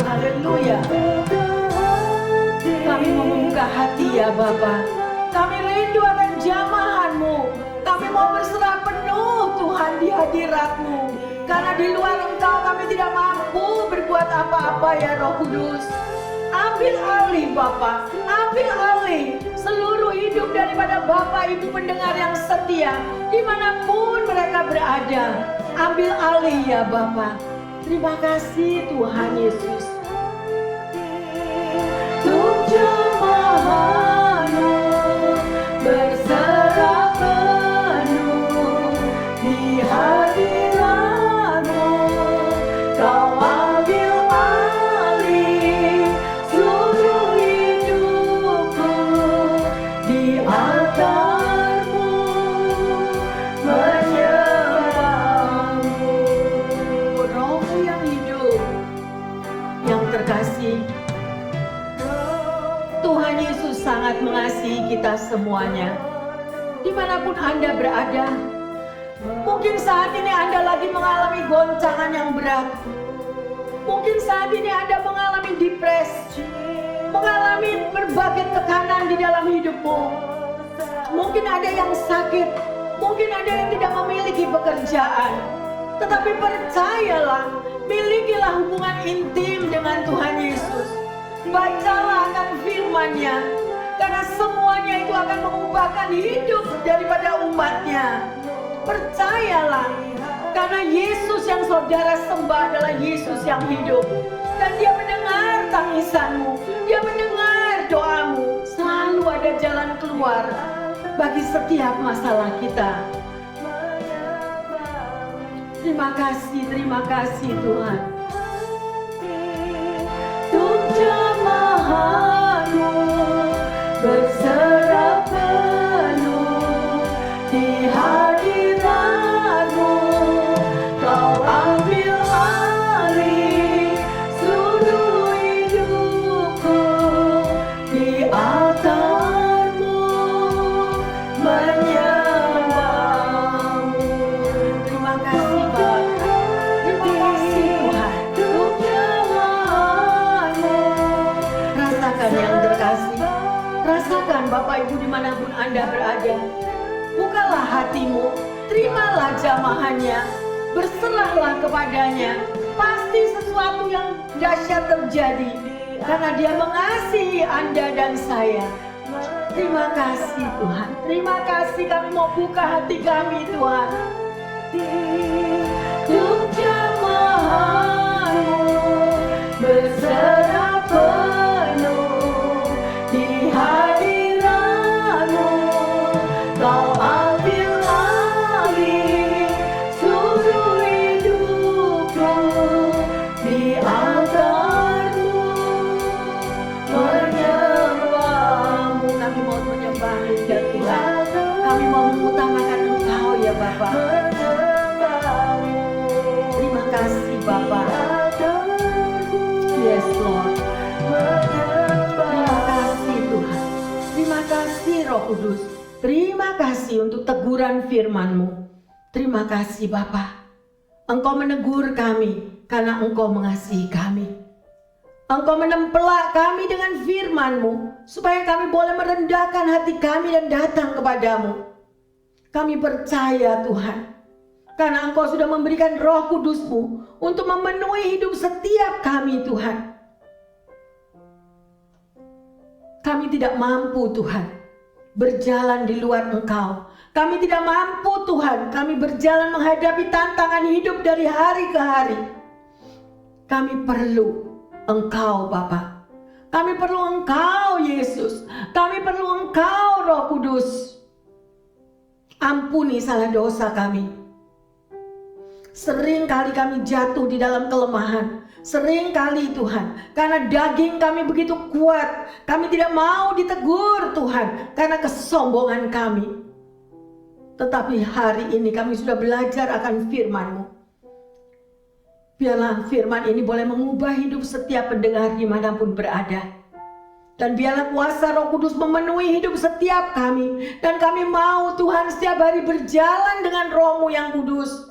Haleluya. Kami mau membuka hati ya Bapa. Kami rindu akan jamahan-Mu. Kami mau berserah penuh Tuhan di hadirat-Mu. Karena di luar Engkau kami tidak mampu berbuat apa-apa ya Roh Kudus. Ambil alih Bapa, ambil alih seluruh hidup daripada Bapak Ibu pendengar yang setia dimanapun mereka berada. Ambil alih ya Bapa. Terima kasih Tuhan Yesus. Untuk jemahan-Mu berserah penuh di hadirat-Mu, Kau ambil alih seluruh hidupku di altar-Mu, menyembah-Mu. Roh terkasih, Tuhan Yesus sangat mengasihi kita semuanya. Dimanapun Anda berada, mungkin saat ini Anda lagi mengalami goncangan yang berat. Mungkin saat ini Anda mengalami depresi, mengalami berbagai tekanan di dalam hidupmu. Mungkin ada yang sakit, mungkin ada yang tidak memiliki pekerjaan. Tetapi percayalah, milikilah hubungan intim dengan Tuhan Yesus. Bacalah akan firman-Nya, karena semuanya itu akan mengubahkan hidup daripada umatnya. Percayalah, karena Yesus yang saudara sembah adalah Yesus yang hidup. Dan Dia mendengar tangisanmu, Dia mendengar doamu. Selalu ada jalan keluar bagi setiap masalah kita. Terima kasih Tuhan. Untuk jamahanmu berserah penuh di hadiratmu, Kau ambil alih seluruh hidupku, di altarmu menyembahmu. Terima kasih Bapa, terima kasih Tuhan untuk jamahanmu. Rasakan yang terkasih, rasakan Bapak Ibu dimanapun Anda berada. Bukalah hatimu, terimalah jamahannya, berserahlah kepadanya. Pasti sesuatu yang dahsyat terjadi, karena Dia mengasihi Anda dan saya. Terima kasih Tuhan, terima kasih. Kami mau buka hati kami Tuhan. Untuk jamahanmu berserah penuh di hadiratmu, Kau ambil alih seluruh hidupku, di altarmu menyembahmu. Kami mau menyembah ya Tuhan. Kami mau mengutamakan Engkau ya Bapa. Terima kasih Bapa. Yes Lord. Terima kasih Tuhan. Terima kasih Roh Kudus. Terima kasih untuk teguran firman-Mu. Terima kasih Bapa. Engkau menegur kami karena Engkau mengasihi kami. Engkau menempelak kami dengan firman-Mu supaya kami boleh merendahkan hati kami dan datang kepadamu. Kami percaya Tuhan, karena Engkau sudah memberikan Roh Kudus-Mu untuk memenuhi hidup setiap kami Tuhan. Kami tidak mampu Tuhan berjalan di luar Engkau. Kami tidak mampu Tuhan, kami berjalan menghadapi tantangan hidup dari hari ke hari. Kami perlu Engkau Bapa. Kami perlu Engkau Yesus. Kami perlu Engkau Roh Kudus. Ampuni salah dosa kami. Sering kali kami jatuh di dalam kelemahan. Sering kali Tuhan, karena daging kami begitu kuat, kami tidak mau ditegur Tuhan, karena kesombongan kami. Tetapi hari ini kami sudah belajar akan firman-Mu. Biarlah firman ini boleh mengubah hidup setiap pendengar dimanapun berada. Dan biarlah kuasa Roh Kudus memenuhi hidup setiap kami. Dan kami mau Tuhan setiap hari berjalan dengan Roh-Mu yang kudus,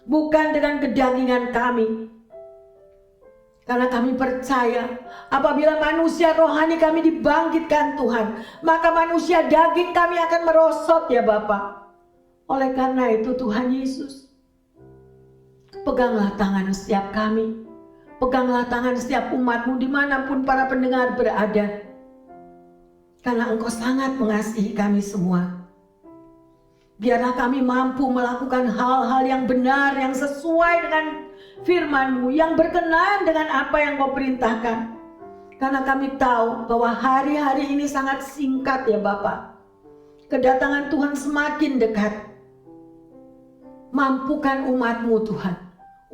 bukan dengan kedagingan kami. Karena kami percaya apabila manusia rohani kami dibangkitkan Tuhan, maka manusia daging kami akan merosot ya Bapa. Oleh karena itu Tuhan Yesus, peganglah tangan setiap kami, peganglah tangan setiap umat-Mu dimanapun para pendengar berada. Karena Engkau sangat mengasihi kami semua. Biarlah kami mampu melakukan hal-hal yang benar, yang sesuai dengan firman-Mu, yang berkenan dengan apa yang Kau perintahkan. Karena kami tahu bahwa hari-hari ini sangat singkat ya Bapa. Kedatangan Tuhan semakin dekat. Mampukan umat-Mu Tuhan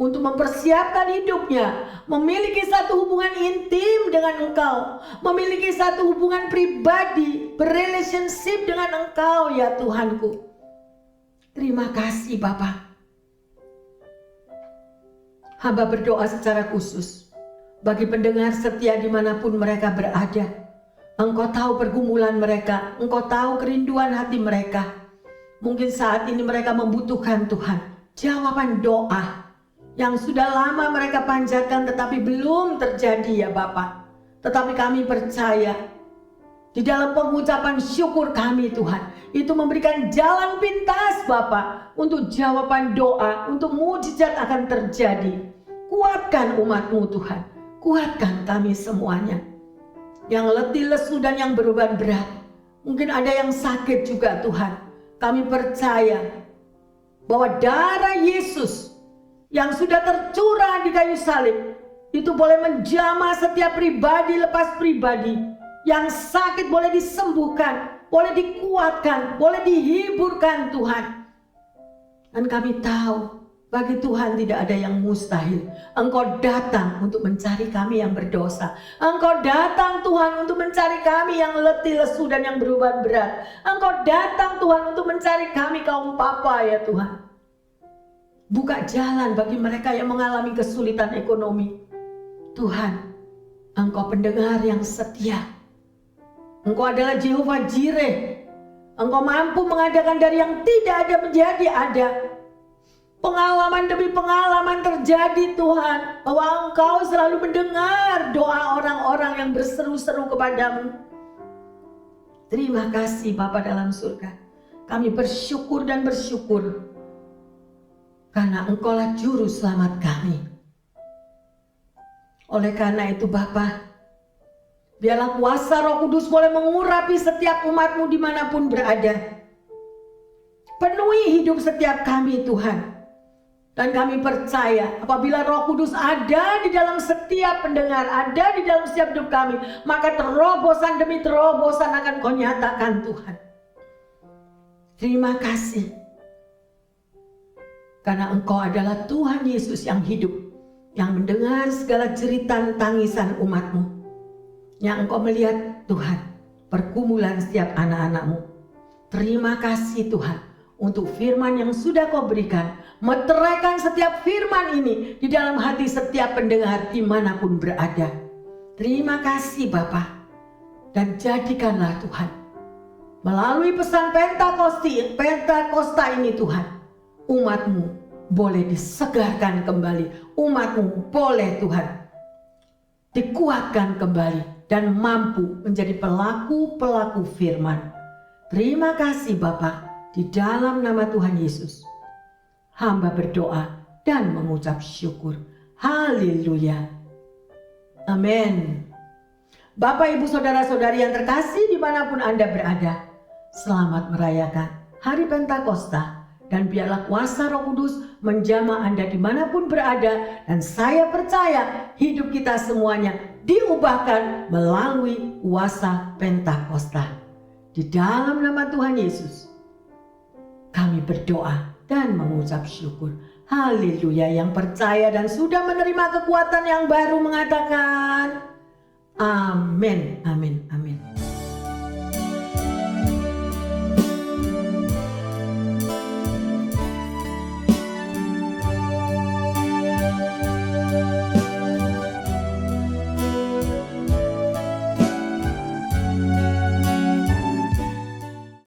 untuk mempersiapkan hidupnya, memiliki satu hubungan intim dengan Engkau, memiliki satu hubungan pribadi, berrelationship dengan Engkau ya Tuhanku. Terima kasih Bapa. Hamba berdoa secara khusus bagi pendengar setia dimanapun mereka berada. Engkau tahu pergumulan mereka, Engkau tahu kerinduan hati mereka. Mungkin saat ini mereka membutuhkan Tuhan jawaban doa yang sudah lama mereka panjatkan tetapi belum terjadi ya Bapa. Tetapi kami percaya di dalam pengucapan syukur kami Tuhan, itu memberikan jalan pintas Bapa untuk jawaban doa, untuk mujizat akan terjadi. Kuatkan umat-Mu Tuhan, kuatkan kami semuanya. Yang letih lesu dan yang beban berat, mungkin ada yang sakit juga Tuhan. Kami percaya bahwa darah Yesus yang sudah tercurah di kayu salib itu boleh menjamah setiap pribadi lepas pribadi. Yang sakit boleh disembuhkan, boleh dikuatkan, boleh dihiburkan Tuhan. Dan kami tahu bagi Tuhan tidak ada yang mustahil. Engkau datang untuk mencari kami yang berdosa. Engkau datang Tuhan untuk mencari kami yang letih lesu dan yang beban berat. Engkau datang Tuhan untuk mencari kami kaum papa ya Tuhan. Buka jalan bagi mereka yang mengalami kesulitan ekonomi. Tuhan, Engkau pendengar yang setia. Engkau adalah Jehovah Jireh. Engkau mampu mengadakan dari yang tidak ada menjadi ada. Pengalaman demi pengalaman terjadi Tuhan, bahwa Engkau selalu mendengar doa orang-orang yang berseru-seru kepadamu. Terima kasih Bapa dalam surga. Kami bersyukur dan bersyukur karena Engkaulah juru selamat kami. Oleh karena itu Bapa, biarlah kuasa Roh Kudus boleh mengurapi setiap umat-Mu dimanapun berada. Penuhi hidup setiap kami Tuhan. Dan kami percaya apabila Roh Kudus ada di dalam setiap pendengar, ada di dalam setiap hidup kami, maka terobosan demi terobosan akan Kau nyatakan Tuhan. Terima kasih. Karena Engkau adalah Tuhan Yesus yang hidup, yang mendengar segala jeritan tangisan umat-Mu. Yang Engkau melihat Tuhan pergumulan setiap anak-anak-Mu. Terima kasih Tuhan untuk firman yang sudah Kau berikan. Meteraikan setiap firman ini di dalam hati setiap pendengar dimanapun berada. Terima kasih Bapa. Dan jadikanlah Tuhan, melalui pesan Pentakosta ini Tuhan, umat-Mu boleh disegarkan kembali. Umat-Mu boleh Tuhan dikuatkan kembali dan mampu menjadi pelaku-pelaku firman. Terima kasih Bapa, di dalam nama Tuhan Yesus hamba berdoa dan mengucap syukur. Haleluya. Amin. Bapak, Ibu, Saudara-saudari yang terkasih dimanapun Anda berada, selamat merayakan Hari Pentakosta. Dan biarlah kuasa Roh Kudus menjamah Anda dimanapun berada. Dan saya percaya hidup kita semuanya diubahkan melalui kuasa Pentakosta. Di dalam nama Tuhan Yesus kami berdoa dan mengucap syukur. Haleluya. Yang percaya dan sudah menerima kekuatan yang baru mengatakan amin. Amin.